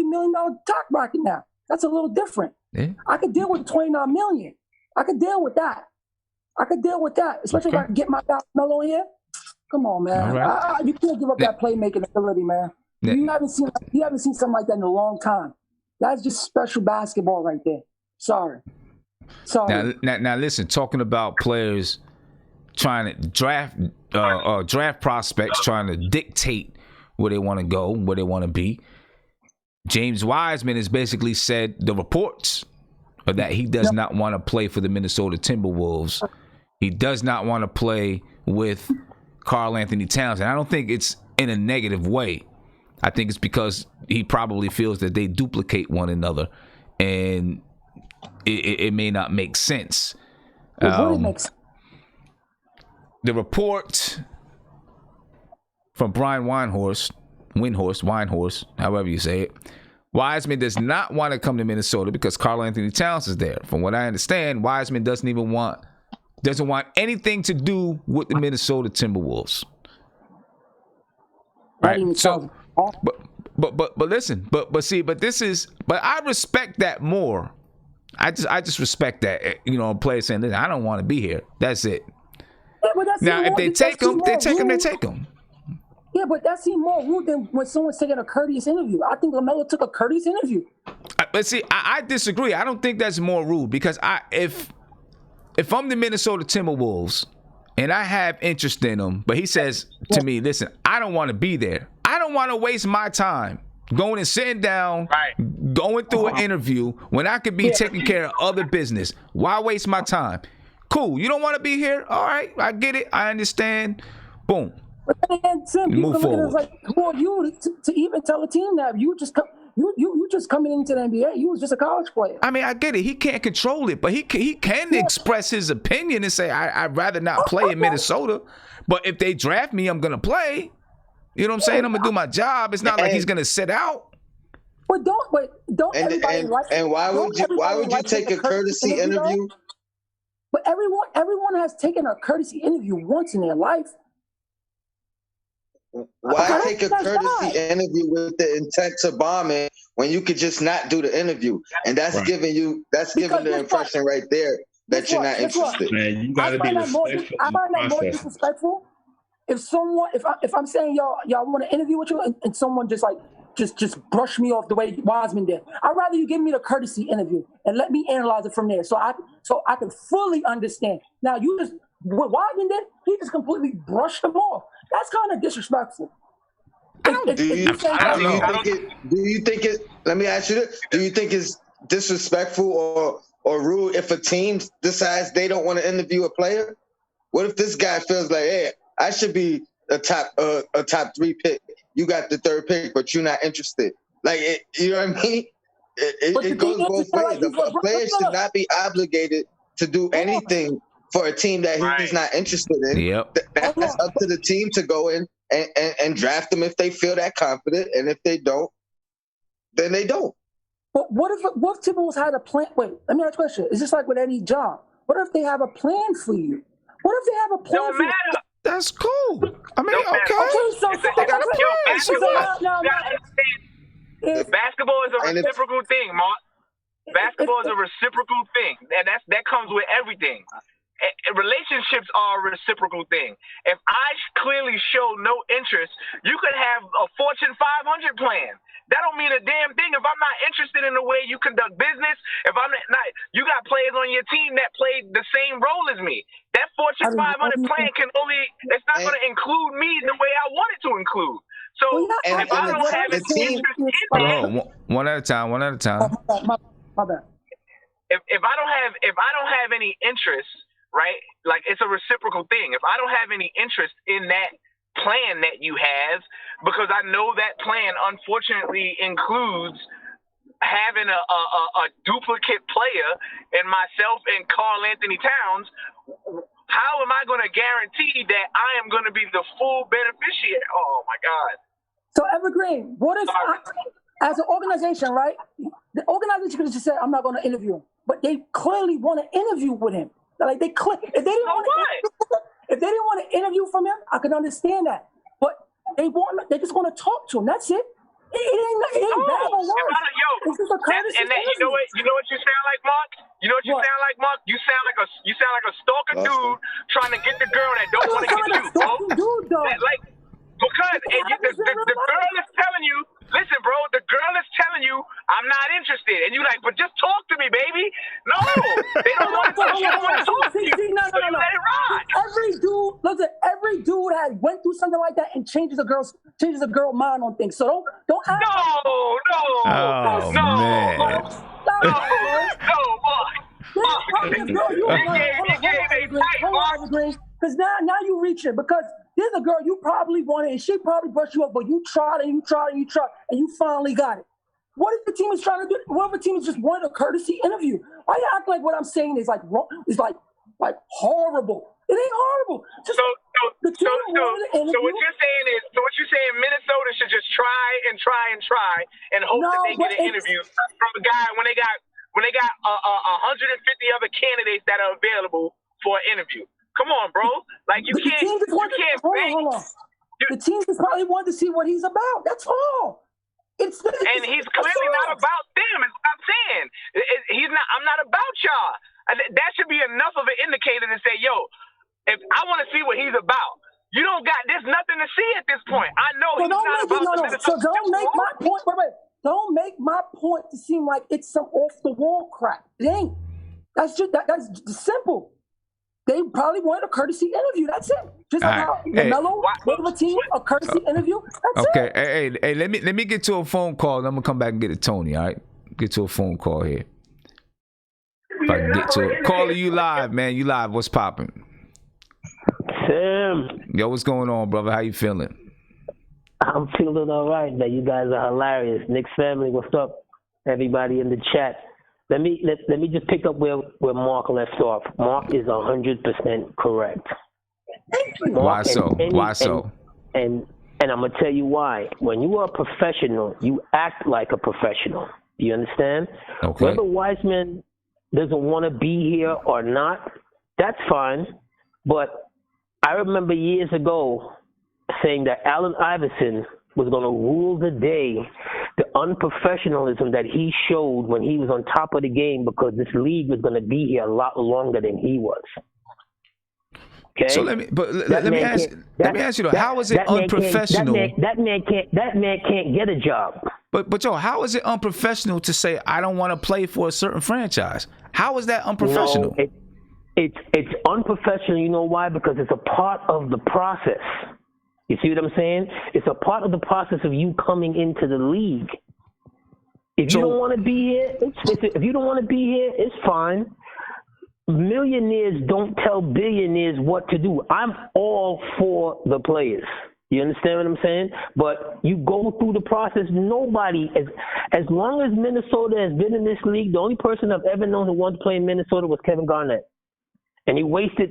million top bracket now. That's a little different. Yeah. I could deal with $29 million. I could deal with that. Especially if I can get my guy Melo here. Come on, man. Right. You can't give up that playmaking ability, man. Yeah. You haven't seen something like that in a long time. That's just special basketball right there. Sorry. Now listen, talking about players trying to draft prospects, trying to dictate where they want to go, where they want to be. James Wiseman has basically said the reports are that he does not want to play for the Minnesota Timberwolves. He does not want to play with Karl Anthony Towns. And I don't think it's in a negative way. I think it's because he probably feels that they duplicate one another and it may not make sense. The report from Brian Windhorst, however you say it, Wiseman does not want to come to Minnesota because Karl Anthony Towns is there. From what I understand, Wiseman doesn't want anything to do with the Minnesota Timberwolves. Right. So, But listen, but I respect that more. I just respect that, you know, a player saying, listen, I don't want to be here. That's it. Yeah, but that's now, if they take him, they take him. Yeah, but that seemed more rude than when someone's taking a courteous interview. I think LaMelo took a courteous interview. But see, I disagree. I don't think that's more rude because if I'm the Minnesota Timberwolves and I have interest in him, but he says to me, listen, I don't want to be there. I don't want to waste my time going and sitting down, going through an interview when I could be taking care of other business. Why waste my time? Cool. You don't want to be here? All right. I get it. I understand. Boom. But then, Tim, you move forward. like, who are you to even tell a team that you just coming into the NBA? You was just a college player. I mean, I get it. He can't control it, but he can express his opinion and say, I'd rather not play in Minnesota. But if they draft me, I'm gonna play. You know what I'm saying? I'm gonna do my job. It's not like he's gonna sit out. But don't everybody like? And why would you take a courtesy interview? But everyone has taken a courtesy interview once in their life. Why take a courtesy interview with the intent to bomb it when you could just not do the interview? And that's giving the impression right there that you're not interested. Man, you gotta be respectful. I find that more disrespectful. If I'm saying y'all want to interview with you and someone just brush me off the way Wiseman did, I'd rather you give me the courtesy interview and let me analyze it from there, so I can fully understand. Now what Wiseman did, he just completely brushed them off. That's kind of disrespectful. Do you think it? Let me ask you this: do you think it's disrespectful or rude if a team decides they don't want to interview a player? What if this guy feels like, hey, I should be a top 3 pick. You got the 3rd pick, but you're not interested. Like, you know what I mean? It goes both ways. A player should not be obligated to do anything for a team that he's not interested in. Yep. That's up to the team to go in and draft them if they feel that confident, and if they don't, then they don't. But what if Timberwolves had a plan? Wait, let me ask you a question. It's just like with any job. What if they have a plan for you? What if they have a plan for you? That's cool. I mean, so they got a plan. Basketball is a reciprocal thing, Mark. Basketball is a reciprocal thing, and that comes with everything. Relationships are a reciprocal thing. If I clearly show no interest, you could have a Fortune 500 plan. That don't mean a damn thing if I'm not interested in the way you conduct business. If I'm not, you got players on your team that played the same role as me. That Fortune 500 plan it's not going to include me the way I want it to include. So if I don't have an interest in that, one at a time. My bad. If I don't have any interest, right? Like, it's a reciprocal thing. If I don't have any interest in that plan that you have, because I know that plan unfortunately includes having a duplicate player in myself and Karl Anthony Towns, how am I going to guarantee that I am going to be the full beneficiary? Oh my God. So Evergreen, what if as an organization, right? The organization could have just said, I'm not going to interview him, but they clearly want to interview with him. Like, if they didn't want to interview from him, I could understand that. But they just want to talk to him. That's it. It ain't bad or worse. It's just a courtesy you know what you sound like, Mark? You know what you sound like, Mark? You sound like a stalker dude trying to get the girl that don't want to get you, bro. Because the girl is telling you, listen, bro, the girl is telling you, I'm not interested. And you like, but just talk to me, baby. No, they don't want to talk to you. No. Let it ride. Every dude has went through something like that and changes a girl's mind on things. So don't ask. Because now you reach it, because there's a girl you probably wanted and she probably brushed you up, but you tried and you finally got it. What if the team is trying to do? What if the team is just wanting a courtesy interview? Why you act like what I'm saying is like horrible? It ain't horrible. So what you're saying is, Minnesota should just try and hope that they get an interview from a guy when they got 150 other candidates that are available for an interview. Come on, bro. Like, you can't think. The team just probably wanted to see what he's about. That's all. And he's clearly not about them. Is what I'm saying. He's not. I'm not about y'all. That should be enough of an indicator to say, yo, if I want to see what he's about. You don't got. There's nothing to see at this point. I know he's not about the Minnesota. So don't make my point. Wait. Don't make my point to seem like it's some off the wall crap. It ain't. That's just that's simple. They probably wanted a courtesy interview. That's it. Just like how LaMelo gave a team a courtesy interview. That's it. Okay. Hey. Let me get to a phone call. And I'm gonna come back and get it, Tony. All right. Get to a phone call here. If I can get to it. Caller, you live, man. You live. What's popping? Sam. Yo, what's going on, brother? How you feeling? I'm feeling all right, man. You guys are hilarious. Knicks family, what's up? Everybody in the chat. Let me just pick up where Mark left off. Mark is 100% correct. Why so? And I'm gonna tell you why. When you are a professional, you act like a professional. You understand? Okay. Whether Wiseman doesn't want to be here or not, that's fine. But I remember years ago saying that Allen Iverson was going to rule the day, the unprofessionalism that he showed when he was on top of the game, because this league was going to be here a lot longer than he was. Okay. So let me ask you though, how is it unprofessional? That man can't get a job. But Joe, how is it unprofessional to say I don't want to play for a certain franchise? How is that unprofessional? No, it's unprofessional. You know why? Because it's a part of the process. You see what I'm saying? It's a part of the process of you coming into the league. If you don't want to be here, it's fine. Millionaires don't tell billionaires what to do. I'm all for the players. You understand what I'm saying? But you go through the process. Nobody, as long as Minnesota has been in this league, the only person I've ever known who wanted to play in Minnesota was Kevin Garnett. And he wasted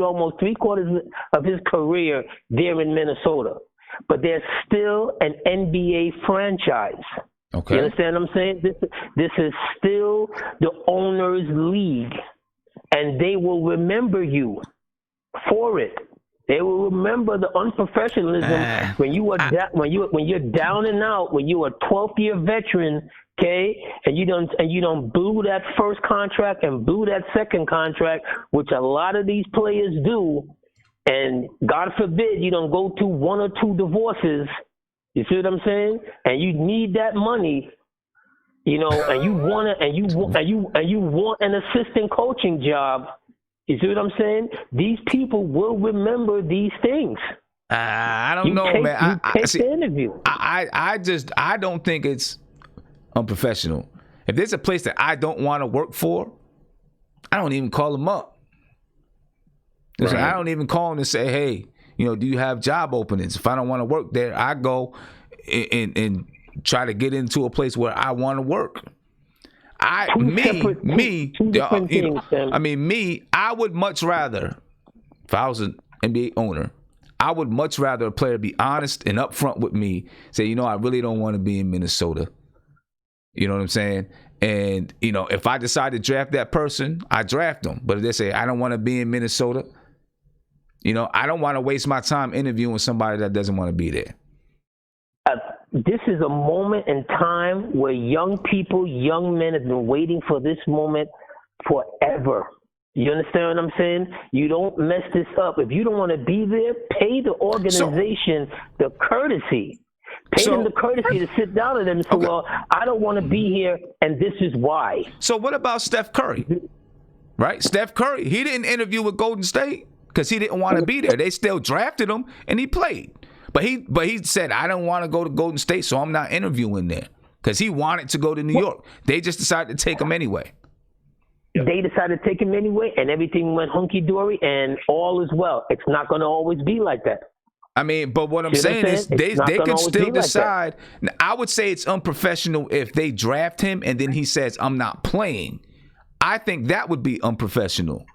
almost 3/4 of his career there in Minnesota. But there's still an NBA franchise. Okay. You understand what I'm saying? This is still the owners' league, and they will remember you for it. They will remember the unprofessionalism when you're down and out, when you're a 12th-year veteran, okay, and you don't blew that first contract and blew that second contract, which a lot of these players do, and God forbid you don't go through 1 or 2 divorces. You see what I'm saying? And you need that money, and you want an assistant coaching job. You see what I'm saying? These people will remember these things. I don't know, man. I take the interview. I don't think it's unprofessional. If there's a place that I don't want to work for, I don't even call them up. Right. I don't even call them and say, hey, do you have job openings? If I don't want to work there, I go and try to get into a place where I want to work. I would much rather, if I was an NBA owner, I would much rather a player be honest and upfront with me, say, I really don't want to be in Minnesota. You know what I'm saying? And, if I decide to draft that person, I draft them. But if they say, I don't want to be in Minnesota, I don't want to waste my time interviewing somebody that doesn't want to be there. This is a moment in time where young men have been waiting for this moment forever. You understand what I'm saying? You don't mess this up. If you don't want to be there, pay the organization the courtesy. Pay them the courtesy to sit down with them and say, well, I don't want to be here, and this is why. So what about Steph Curry? Right? Steph Curry, he didn't interview with Golden State because he didn't want to be there. They still drafted him, and he played. But he said, I don't want to go to Golden State, so I'm not interviewing there. Because he wanted to go to New York. They just decided to take him anyway. They decided to take him anyway, and everything went hunky-dory, and all is well. It's not going to always be like that. I mean, but what I'm saying is they can still decide. Now, I would say it's unprofessional if they draft him and then he says, I'm not playing. I think that would be unprofessional,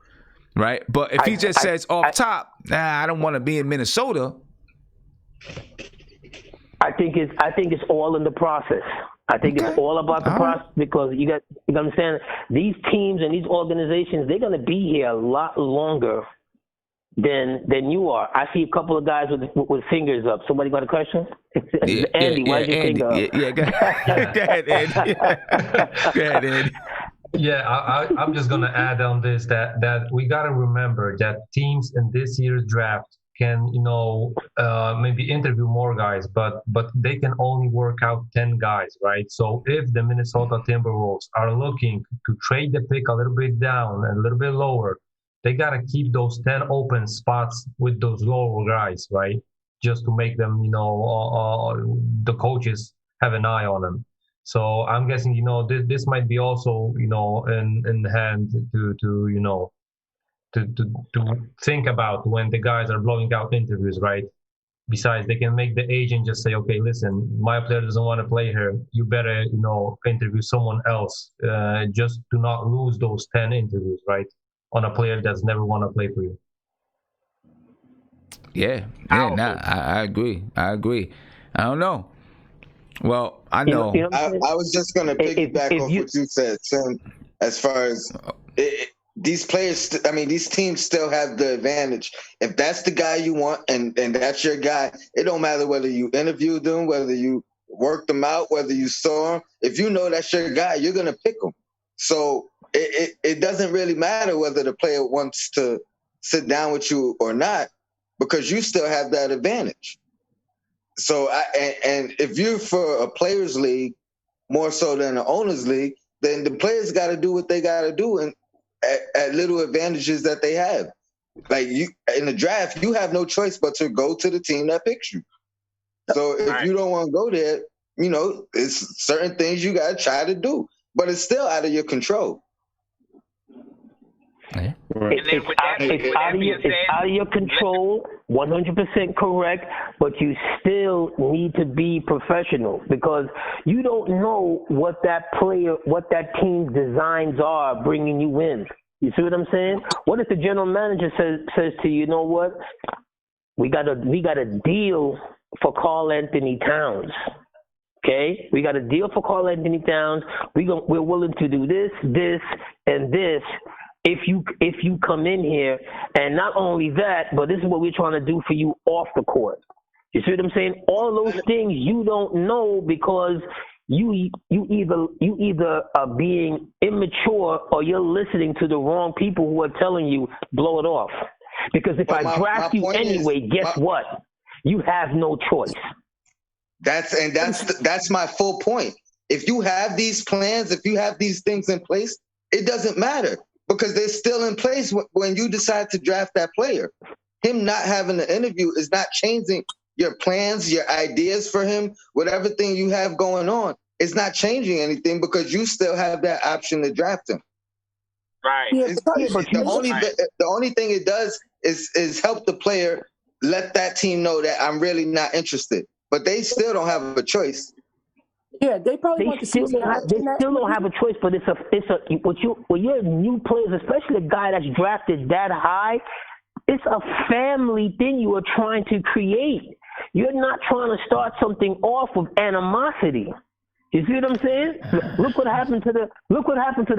right? But if he just says off top, I don't want to be in Minnesota. I think it's all in the process. I think it's all about the process because you got to understand these teams and these organizations, they're going to be here a lot longer than you are. I see a couple of guys with fingers up. Somebody got a question? Andy, why is your finger up? Yeah, go ahead, Andy. Go ahead, Andy. Yeah, I'm just gonna add on this that we gotta remember that teams in this year's draft can maybe interview more guys, but they can only work out 10 guys, right? So if the Minnesota Timberwolves are looking to trade the pick a little bit down, a little bit lower, they gotta keep those 10 open spots with those lower guys, right? Just to make them, the coaches have an eye on them. So I'm guessing, this might be also, in hand to think about when the guys are blowing out interviews, right? Besides, they can make the agent just say, okay, listen, my player doesn't want to play here. You better, interview someone else, just to not lose those 10 interviews, right? On a player that's never want to play for you. Yeah, I agree. I don't know. Well, I know. I was just going to piggyback off what you said, Sam, as far as these players, these teams still have the advantage. If that's the guy you want and that's your guy, it don't matter whether you interviewed them, whether you worked them out, whether you saw him. If you know that's your guy, you're going to pick him. So it doesn't really matter whether the player wants to sit down with you or not, because you still have that advantage. So, and if you're for a players' league more so than an owners' league, then the players got to do what they got to do and at little advantages that they have. Like you in the draft, you have no choice but to go to the team that picks you. So if you don't want to go there, it's certain things you got to try to do, but it's still out of your control. Right. It's out of your control, 100% correct, but you still need to be professional because you don't know what that team's designs are bringing you in. You see what I'm saying? What if the general manager says to you, you know what? We got a deal for Karl Anthony Towns. Okay, we got a deal for Karl Anthony Towns. We're willing to do this, and this. If you come in here, and not only that, but this is what we're trying to do for you off the court. You see what I'm saying? All those things you don't know because you either are being immature or you're listening to the wrong people who are telling you blow it off. Because if I draft you anyway, guess what? You have no choice. That's my full point. If you have these plans, if you have these things in place, it doesn't matter. Because they're still in place when you decide to draft that player. Him not having an interview is not changing your plans, your ideas for him, whatever thing you have going on. It's not changing anything because you still have that option to draft him. Right. The only thing it does is help the player let that team know that I'm really not interested. But they still don't have a choice. Yeah, they probably want to see. They still don't have a choice, but when you're new players, especially a guy that's drafted that high, it's a family thing you are trying to create. You're not trying to start something off with animosity. You see what I'm saying? Look what happened to the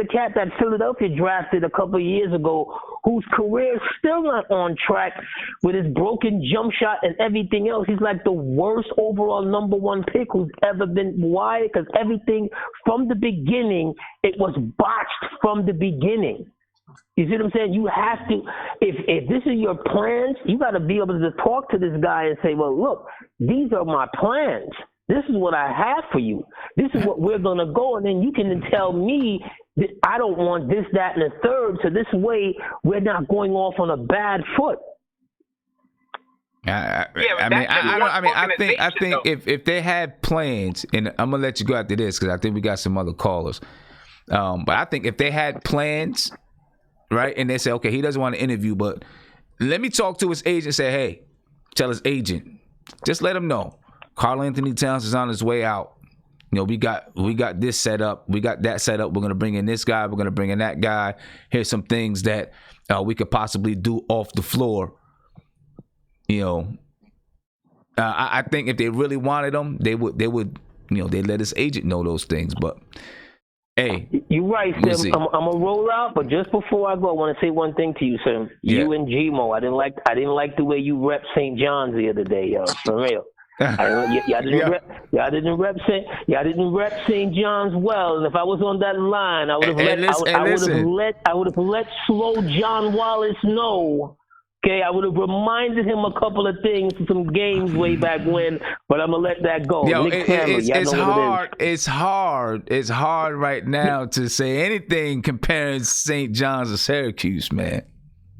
cat that Philadelphia drafted a couple of years ago, whose career is still not on track with his broken jump shot and everything else. He's like the worst overall number one pick who's ever been. Why? Because everything from the beginning, it was botched from the beginning. You see what I'm saying? You have to, if this is your plans, you got to be able to talk to this guy and say, well, look, these are my plans. This is what I have for you. This is what we're going to go. And then you can tell me that I don't want this, that, and the third. So this way we're not going off on a bad foot. I think if they had plans, and I'm going to let you go after this because I think we got some other callers. But I think if they had plans, right, and they say, okay, he doesn't want to interview, but let me talk to his agent and say, hey, tell his agent, just let him know. Karl Anthony Towns is on his way out. We got this set up. We got that set up. We're going to bring in this guy. We're going to bring in that guy. Here's some things that we could possibly do off the floor. I think if they really wanted him, they would. They let his agent know those things. But Hey, you're right, Sim. I'm gonna roll out, but just before I go, I want to say one thing to you, Sim. Yeah. You and Gmo, I didn't like the way you rep St. John's the other day, yo. For real. Y'all didn't rep St. John's well, and if I was on that line, I would have let slow John Wallace know. Okay, I would have reminded him a couple of things from some games way back when, but I'm gonna let that go. Yo, it's hard right now to say anything comparing St. John's to Syracuse, man.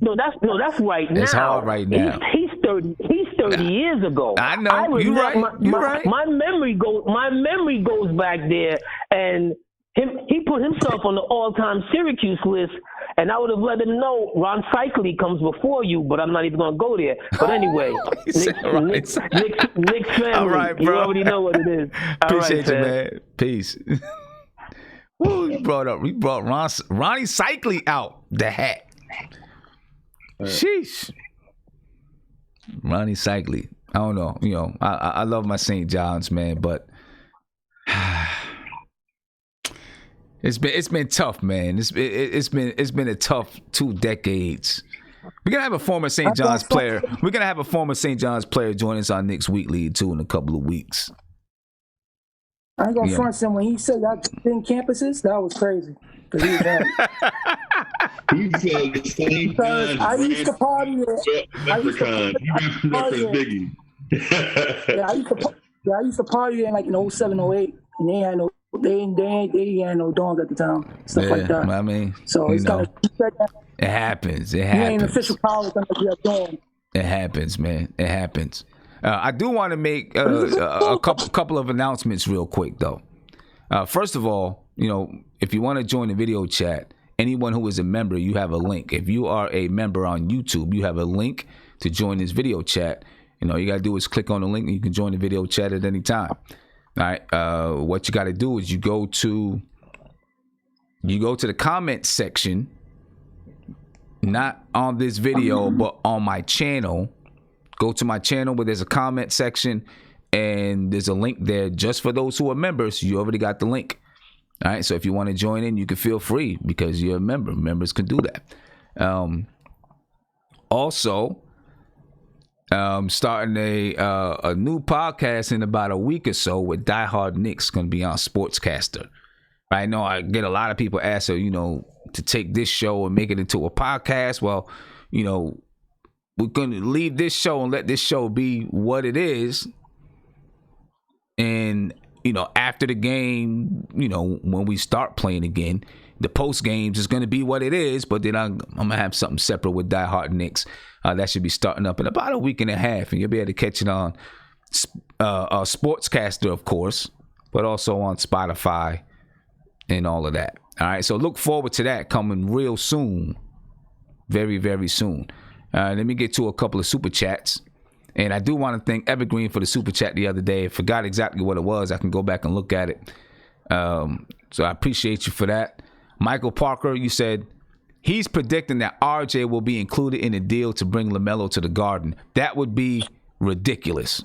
No, that's right now. It's hard right now. He's 30 years ago. I know. You're right. My memory goes back there, and he put himself on the all-time Syracuse list, and I would have let him know Ron Cycli comes before you, but I'm not even gonna go there. But anyway, Knicks family, all right, bro. You already know what it is. Appreciate you, man. Peace. Woo, we brought Ronnie Cycli out the hat. Sheesh. Ronnie Cycli. I don't know. You know, I love my St. John's, man, but it's been tough, man. It's been a tough 2 decades. We're gonna have a former St. John's player. We're gonna have a former St. John's player join us on Knicks Weekly too in a couple of weeks. I ain't gonna front him when he said that 10 campuses. That was crazy. He said St. John's. I used to party there. I used to party there in like in 07, 08, and they had no dorms at the time, stuff like that. I mean, so it's kind of it happens. It happens. You ain't official college unless you have dorm. It happens, man. It happens. I do want to make a couple of announcements real quick, though. First of all, you know, if you want to join the video chat, anyone who is a member, you have a link. If you are a member on YouTube, you have a link to join this video chat. You know, you got to do is click on the link and you can join the video chat at any time. All right. What you got to do is you go to the comment section, not on this video, but on my channel. Go to my channel where there's a comment section and there's a link there just for those who are members. You already got the link. All right. So if you want to join in, you can feel free because you're a member. Members can do that. Also, starting a new podcast in about a week or so with Die Hard Knicks, going to be on Sportscaster. I know I get a lot of people ask, you know, to take this show and make it into a podcast. Well, you know, we're going to leave this show and let this show be what it is. And, you know, after the game, you know, when we start playing again, the post games is going to be what it is. But then I'm going to have something separate with Die Hard Knicks. That should be starting up in about a week and a half. And you'll be able to catch it on Sportscaster, of course, but also on Spotify and all of that. All right. So look forward to that coming real soon. Very, very soon. Let me get to a couple of super chats. And I do want to thank Evergreen for the super chat the other day. I forgot exactly what it was. I can go back and look at it. So I appreciate you for that. Michael Parker, you said he's predicting that RJ will be included in a deal to bring LaMelo to the Garden. That would be ridiculous.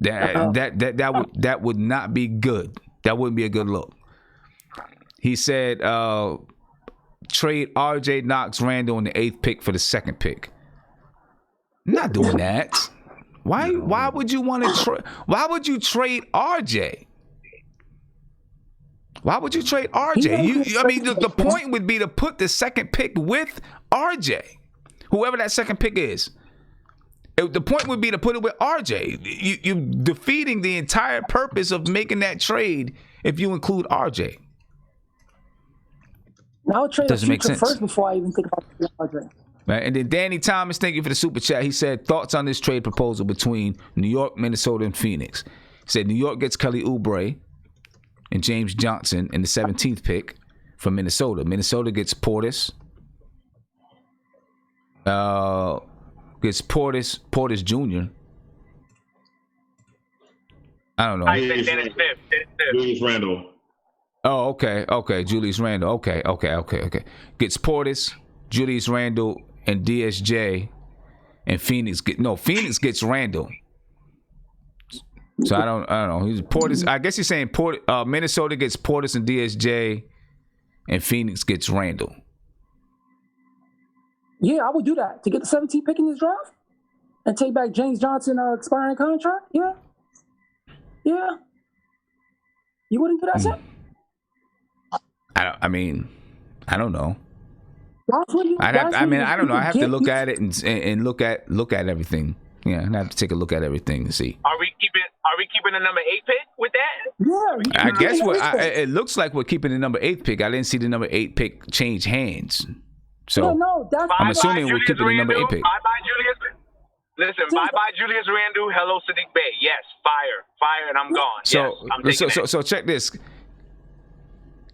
That would not be good. That wouldn't be a good look. He said trade RJ, Knox, Randall in the 8th pick for the 2nd pick. I'm not doing that. Why would you want to trade? Why would you trade RJ? Why would you trade RJ? I mean, the point would be to put the 2nd pick with RJ, whoever that 2nd pick is. The point would be to put it with RJ. You're defeating the entire purpose of making that trade if you include RJ. I'll trade the future first before I even think about RJ. Right. And then Danny Thomas, thank you for the super chat. He said, thoughts on this trade proposal between New York, Minnesota, and Phoenix. He said New York gets Kelly Oubre and James Johnson in the 17th pick from Minnesota. Minnesota gets Portis. Gets Portis Jr. I don't know. I think Dennis Thibs. Julius Randle. Oh, okay. Julius Randle. Okay. Gets Portis, Julius Randle, and DSJ, and Phoenix gets Randle. So I don't know. He's Portis. I guess he's saying Minnesota gets Portis and DSJ, and Phoenix gets Randall. Yeah, I would do that to get the 17th pick in this draft and take back James Johnson expiring contract. Yeah. You wouldn't do that, Sam? I don't know. I don't know. I have to look at it and look at everything. Yeah, I have to take a look at everything to see. Are we keeping the number 8 pick with that? Yeah. I guess it looks like we're keeping the number 8 pick. I didn't see the number 8 pick change hands. So I'm assuming we're keeping the number 8 pick. Bye-bye, Julius. Listen, bye-bye, Julius Randle. Hello, Sadiq Bey. Yes, fire, and I'm gone. So check this.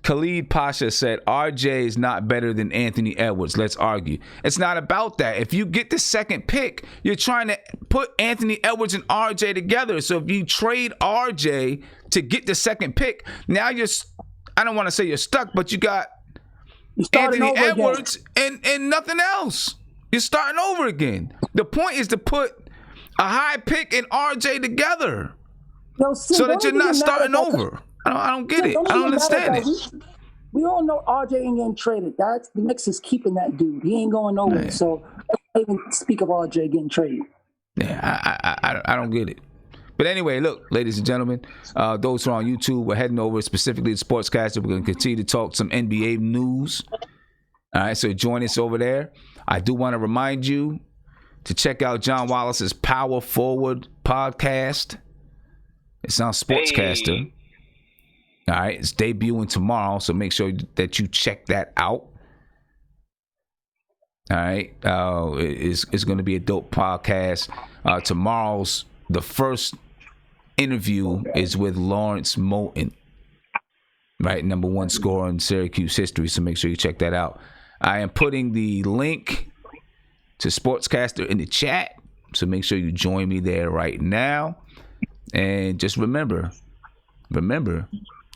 Khalid Pasha said, RJ is not better than Anthony Edwards. Let's argue. It's not about that. If you get the second pick, you're trying to put Anthony Edwards and RJ together. So if you trade RJ to get the second pick, now I don't want to say you're stuck, but you got Anthony Edwards and nothing else. You're starting over again. The point is to put a high pick and RJ together so that you're not starting over. I don't get it. I don't understand it. We all know RJ ain't getting traded. The Knicks is keeping that dude. He ain't going nowhere. Man. So I don't even speak of RJ getting traded. Yeah, I don't get it. But anyway, look, ladies and gentlemen, those who are on YouTube, we're heading over specifically to Sportscaster. We're going to continue to talk some NBA news. All right, so join us over there. I do want to remind you to check out John Wallace's Power Forward podcast. It's on Sportscaster. Hey. All right, it's debuting tomorrow, so make sure that you check that out. All right, it's going to be a dope podcast. Tomorrow's the first interview is with Lawrence Moulton, right, number 1 scorer in Syracuse history. So make sure you check that out. I am putting the link to Sportscaster in the chat, so make sure you join me there right now. And just remember.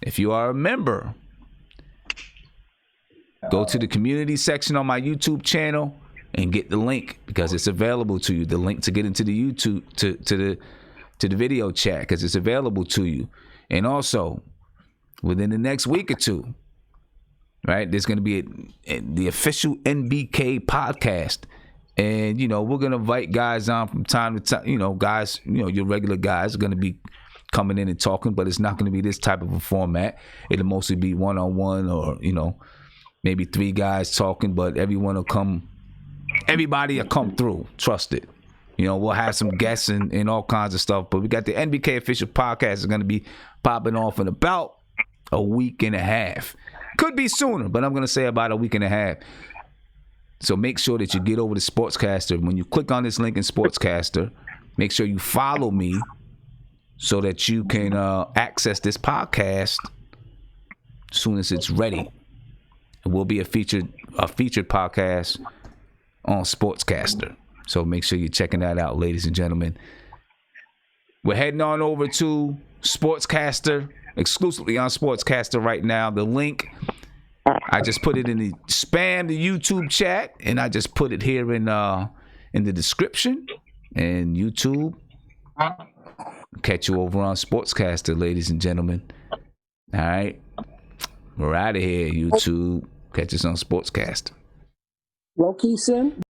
If you are a member, go to the community section on my YouTube channel and get the link because it's available to you. The link to get into the YouTube to the video chat because it's available to you. And also, within the next week or two, right, there's going to be the official NBK podcast. And, we're going to invite guys on from time to time. Guys, your regular guys are going to be coming in and talking, but it's not going to be this type of a format. It'll mostly be one-on-one or, maybe 3 guys talking, but everybody will come through. Trust it. We'll have some guests and all kinds of stuff, but we got the NBK official podcast is going to be popping off in about a week and a half. Could be sooner, but I'm going to say about a week and a half. So make sure that you get over to Sportscaster. When you click on this link in Sportscaster, make sure you follow me so that you can access this podcast as soon as it's ready. It will be a featured podcast on Sportscaster. So make sure you're checking that out, ladies and gentlemen. We're heading on over to Sportscaster, exclusively on Sportscaster right now. The link, I just put it in the YouTube chat, and I just put it here in the description. And YouTube, catch you over on Sportscaster, ladies and gentlemen. All right. We're out of here, YouTube. Catch us on Sportscaster. Low-key, Sin.